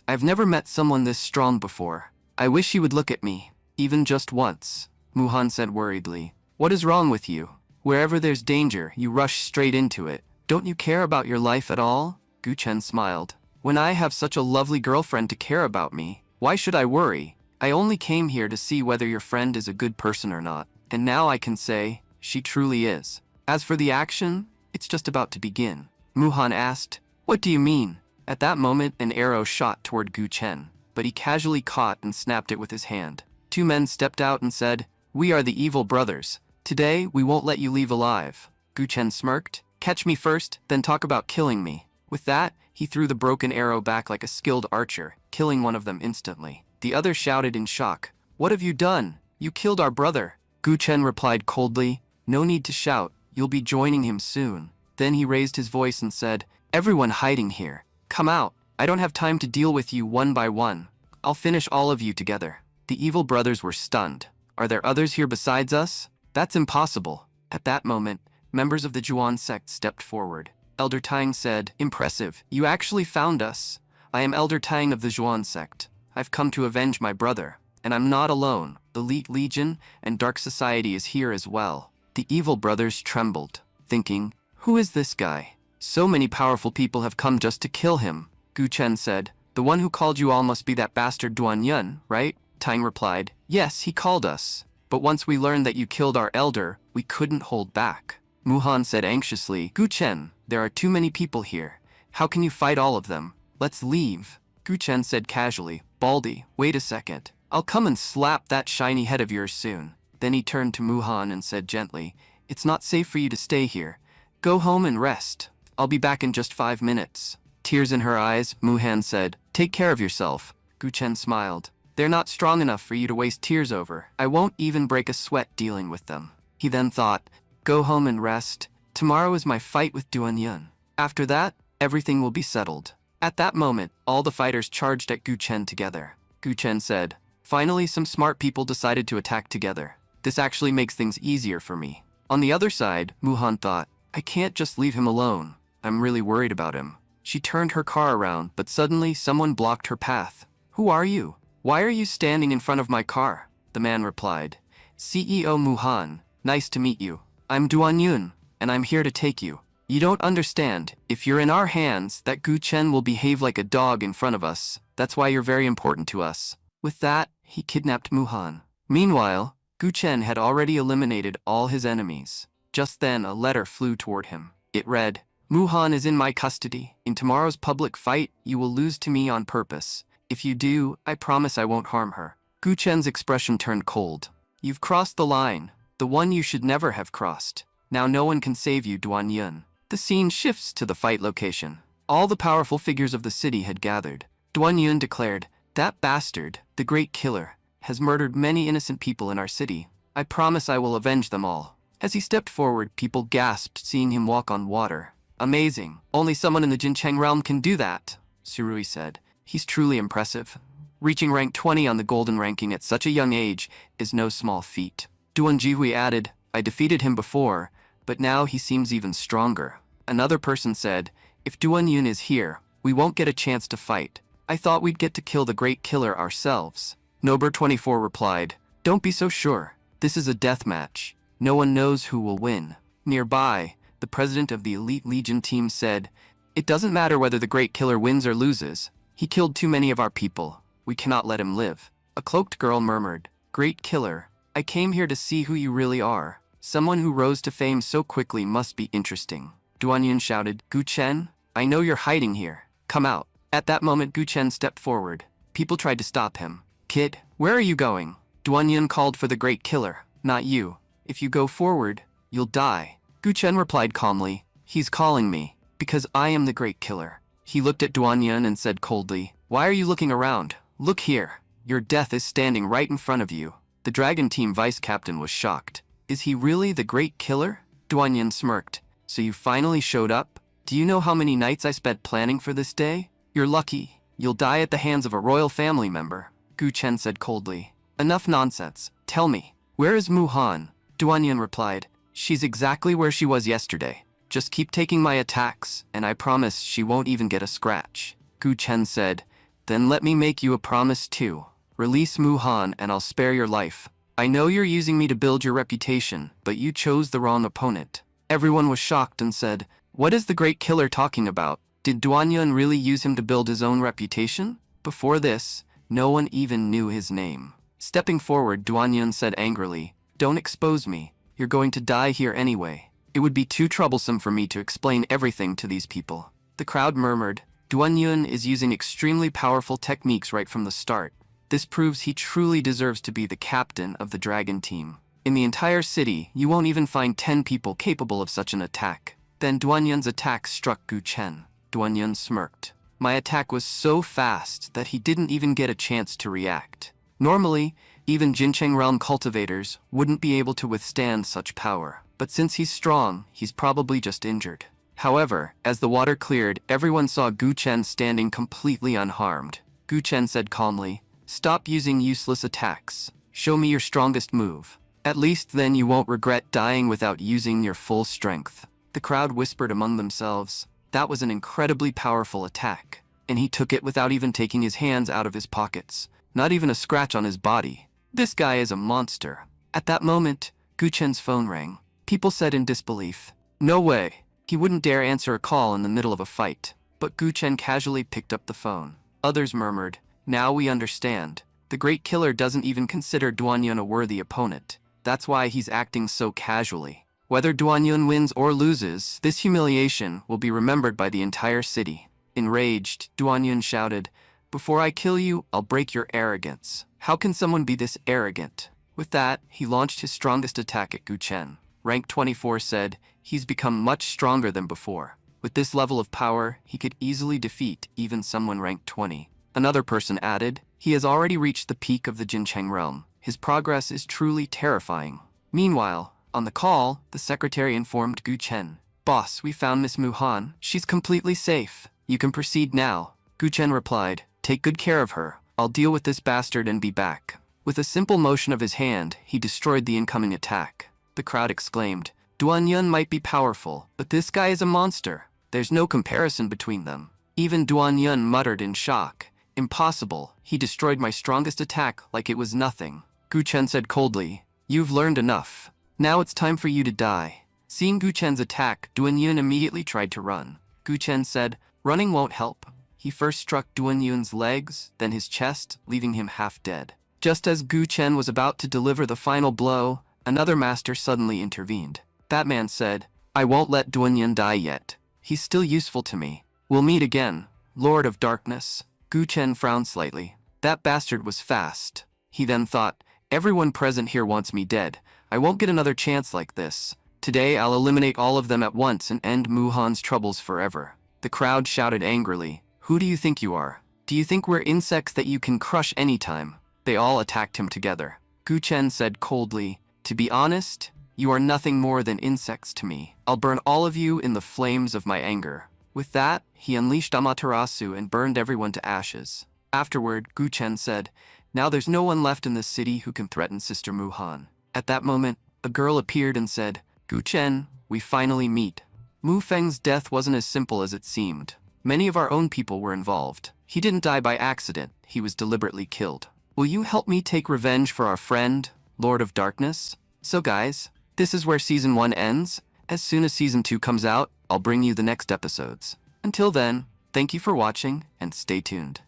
A: "I've never met someone this strong before. I wish he would look at me, even just once." Muhan said worriedly, "What is wrong with you? Wherever there's danger, you rush straight into it. Don't you care about your life at all?" Gu Chen smiled. "When I have such a lovely girlfriend to care about me, why should I worry? I only came here to see whether your friend is a good person or not. And now I can say, she truly is. As for the action, it's just about to begin." Muhan asked, "What do you mean?" At that moment, an arrow shot toward Gu Chen, but he casually caught and snapped it with his hand. Two men stepped out and said, "We are the evil brothers. Today, we won't let you leave alive." Gu Chen smirked, "Catch me first, then talk about killing me." With that, he threw the broken arrow back like a skilled archer, killing one of them instantly. The other shouted in shock, "What have you done? You killed our brother." Gu Chen replied coldly, "No need to shout. You'll be joining him soon." Then he raised his voice and said, "Everyone hiding here, come out. I don't have time to deal with you one by one. I'll finish all of you together." The evil brothers were stunned. "Are there others here besides us? That's impossible." At that moment, members of the Juan sect stepped forward. Elder Tang said, "Impressive. You actually found us. I am Elder Tang of the Zhuan sect. I've come to avenge my brother. And I'm not alone. The Elite Legion and Dark Society is here as well. The evil brothers trembled, thinking, who is this guy? So many powerful people have come just to kill him. Gu Chen said, the one who called you all must be that bastard Duan Yun, right? Tang replied, yes, he called us. But once we learned that you killed our elder, we couldn't hold back. Mu Han said anxiously, Gu Chen, there are too many people here. How can you fight all of them? Let's leave. Gu Chen said casually, Baldy, wait a second. I'll come and slap that shiny head of yours soon. Then he turned to Mu Han and said gently, it's not safe for you to stay here. Go home and rest. I'll be back in just 5 minutes. Tears in her eyes, Mu Han said, take care of yourself. Gu Chen smiled. They're not strong enough for you to waste tears over. I won't even break a sweat dealing with them. He then thought, go home and rest. Tomorrow is my fight with Duan Yun. After that, everything will be settled. At that moment, all the fighters charged at Gu Chen together. Gu Chen said, finally, some smart people decided to attack together. This actually makes things easier for me. On the other side, Mu Han thought, I can't just leave him alone. I'm really worried about him. She turned her car around, but suddenly someone blocked her path. Who are you? Why are you standing in front of my car? The man replied, CEO Mu Han, nice to meet you. I'm Duan Yun, and I'm here to take you. You don't understand. If you're in our hands, that Gu Chen will behave like a dog in front of us. That's why you're very important to us. With that, he kidnapped Mu Han. Meanwhile, Gu Chen had already eliminated all his enemies. Just then, a letter flew toward him. It read, Mu Han is in my custody. In tomorrow's public fight, you will lose to me on purpose. If you do, I promise I won't harm her. Gu Chen's expression turned cold. You've crossed the line, the one you should never have crossed. Now no one can save you, Duan Yun. The scene shifts to the fight location. All the powerful figures of the city had gathered. Duan Yun declared, that bastard, the great killer, has murdered many innocent people in our city. I promise I will avenge them all. As he stepped forward, people gasped seeing him walk on water. Amazing. Only someone in the Jincheng realm can do that, Surui said. He's truly impressive. Reaching rank 20 on the golden ranking at such a young age is no small feat. Duan Jihui added, I defeated him before, but now he seems even stronger. Another person said, if Duan Yun is here, we won't get a chance to fight. I thought we'd get to kill the great killer ourselves. Nober 24 replied, don't be so sure. This is a death match. No one knows who will win. Nearby, the president of the Elite Legion team said, it doesn't matter whether the great killer wins or loses. He killed too many of our people. We cannot let him live. A cloaked girl murmured, great killer, I came here to see who you really are. Someone who rose to fame so quickly must be interesting. Duan Yun shouted, Gu Chen, I know you're hiding here. Come out. At that moment, Gu Chen stepped forward. People tried to stop him. Kid, where are you going? Duan Yun called for the great killer, not you. If you go forward, you'll die. Gu Chen replied calmly, he's calling me, because I am the great killer. He looked at Duan Yun and said coldly, why are you looking around? Look here. Your death is standing right in front of you. The Dragon Team vice captain was shocked. Is he really the great killer? Duan Yun smirked. So you finally showed up? Do you know how many nights I spent planning for this day? You're lucky. You'll die at the hands of a royal family member. Gu Chen said coldly. Enough nonsense. Tell me, where is Mu Han? Duan Yun replied, she's exactly where she was yesterday. Just keep taking my attacks, and I promise she won't even get a scratch. Gu Chen said, then let me make you a promise too. Release Mu Han and I'll spare your life. I know you're using me to build your reputation, but you chose the wrong opponent. Everyone was shocked and said, what is the great killer talking about? Did Duan Yun really use him to build his own reputation? Before this, no one even knew his name. Stepping forward, Duan Yun said angrily, don't expose me. You're going to die here anyway. It would be too troublesome for me to explain everything to these people. The crowd murmured, Duan Yun is using extremely powerful techniques right from the start. This proves he truly deserves to be the captain of the Dragon Team. In the entire city, you won't even find 10 people capable of such an attack. Then Duan Yun's attack struck Gu Chen. Duan Yun smirked. My attack was so fast that he didn't even get a chance to react. Normally, even Jincheng Realm cultivators wouldn't be able to withstand such power. But since he's strong, he's probably just injured. However, as the water cleared, everyone saw Gu Chen standing completely unharmed. Gu Chen said calmly, stop using useless attacks. Show me your strongest move. At least then you won't regret dying without using your full strength. The crowd whispered among themselves, that was an incredibly powerful attack. and he took it without even taking his hands out of his pockets. Not even a scratch on his body. This guy is a monster. At that moment, Gu Chen's phone rang. People said in disbelief, "No way. He wouldn't dare answer a call in the middle of a fight." But Gu Chen casually picked up the phone. Others murmured, "Now we understand. The great killer doesn't even consider Duan Yun a worthy opponent. That's why he's acting so casually." Whether Duan Yun wins or loses, this humiliation will be remembered by the entire city. Enraged, Duan Yun shouted, "Before I kill you, I'll break your arrogance. How can someone be this arrogant?" With that, he launched his strongest attack at Gu Chen. Rank 24 said, "He's become much stronger than before. With this level of power, he could easily defeat even someone ranked 20. Another person added, "He has already reached the peak of the Jincheng realm. His progress is truly terrifying." Meanwhile, on the call, the secretary informed Gu Chen, "Boss, we found Miss Mu Han. She's completely safe. You can proceed now." Gu Chen replied, "Take good care of her. I'll deal with this bastard and be back." With a simple motion of his hand, he destroyed the incoming attack. The crowd exclaimed, "Duan Yun might be powerful, but this guy is a monster. There's no comparison between them." Even Duan Yun muttered in shock, "Impossible. He destroyed my strongest attack like it was nothing." Gu Chen said coldly, "You've learned enough. Now it's time for you to die." Seeing Gu Chen's attack, Duan Yun immediately tried to run. Gu Chen said, "Running won't help." He first struck Duan Yun's legs, then his chest, leaving him half dead. Just as Gu Chen was about to deliver the final blow, another master suddenly intervened. That man said, "I won't let Duan Yun die yet. He's still useful to me. We'll meet again, Lord of Darkness." Gu Chen frowned slightly. That bastard was fast. He then thought, "Everyone present here wants me dead. I won't get another chance like this. Today I'll eliminate all of them at once and end Mu Han's troubles forever." The crowd shouted angrily, "Who do you think you are? Do you think we're insects that you can crush anytime?" They all attacked him together. Gu Chen said coldly, "To be honest, you are nothing more than insects to me. I'll burn all of you in the flames of my anger." With that, he unleashed Amaterasu and burned everyone to ashes. Afterward, Gu Chen said, "Now there's no one left in this city who can threaten Sister Mu Han." At that moment, a girl appeared and said, "Gu Chen, we finally meet." Mu Feng's death wasn't as simple as it seemed. Many of our own people were involved. He didn't die by accident, he was deliberately killed. Will you help me take revenge for our friend, Lord of Darkness? So guys, this is where Season 1 ends. As soon as Season 2 comes out, I'll bring you the next episodes. Until then, thank you for watching, and stay tuned.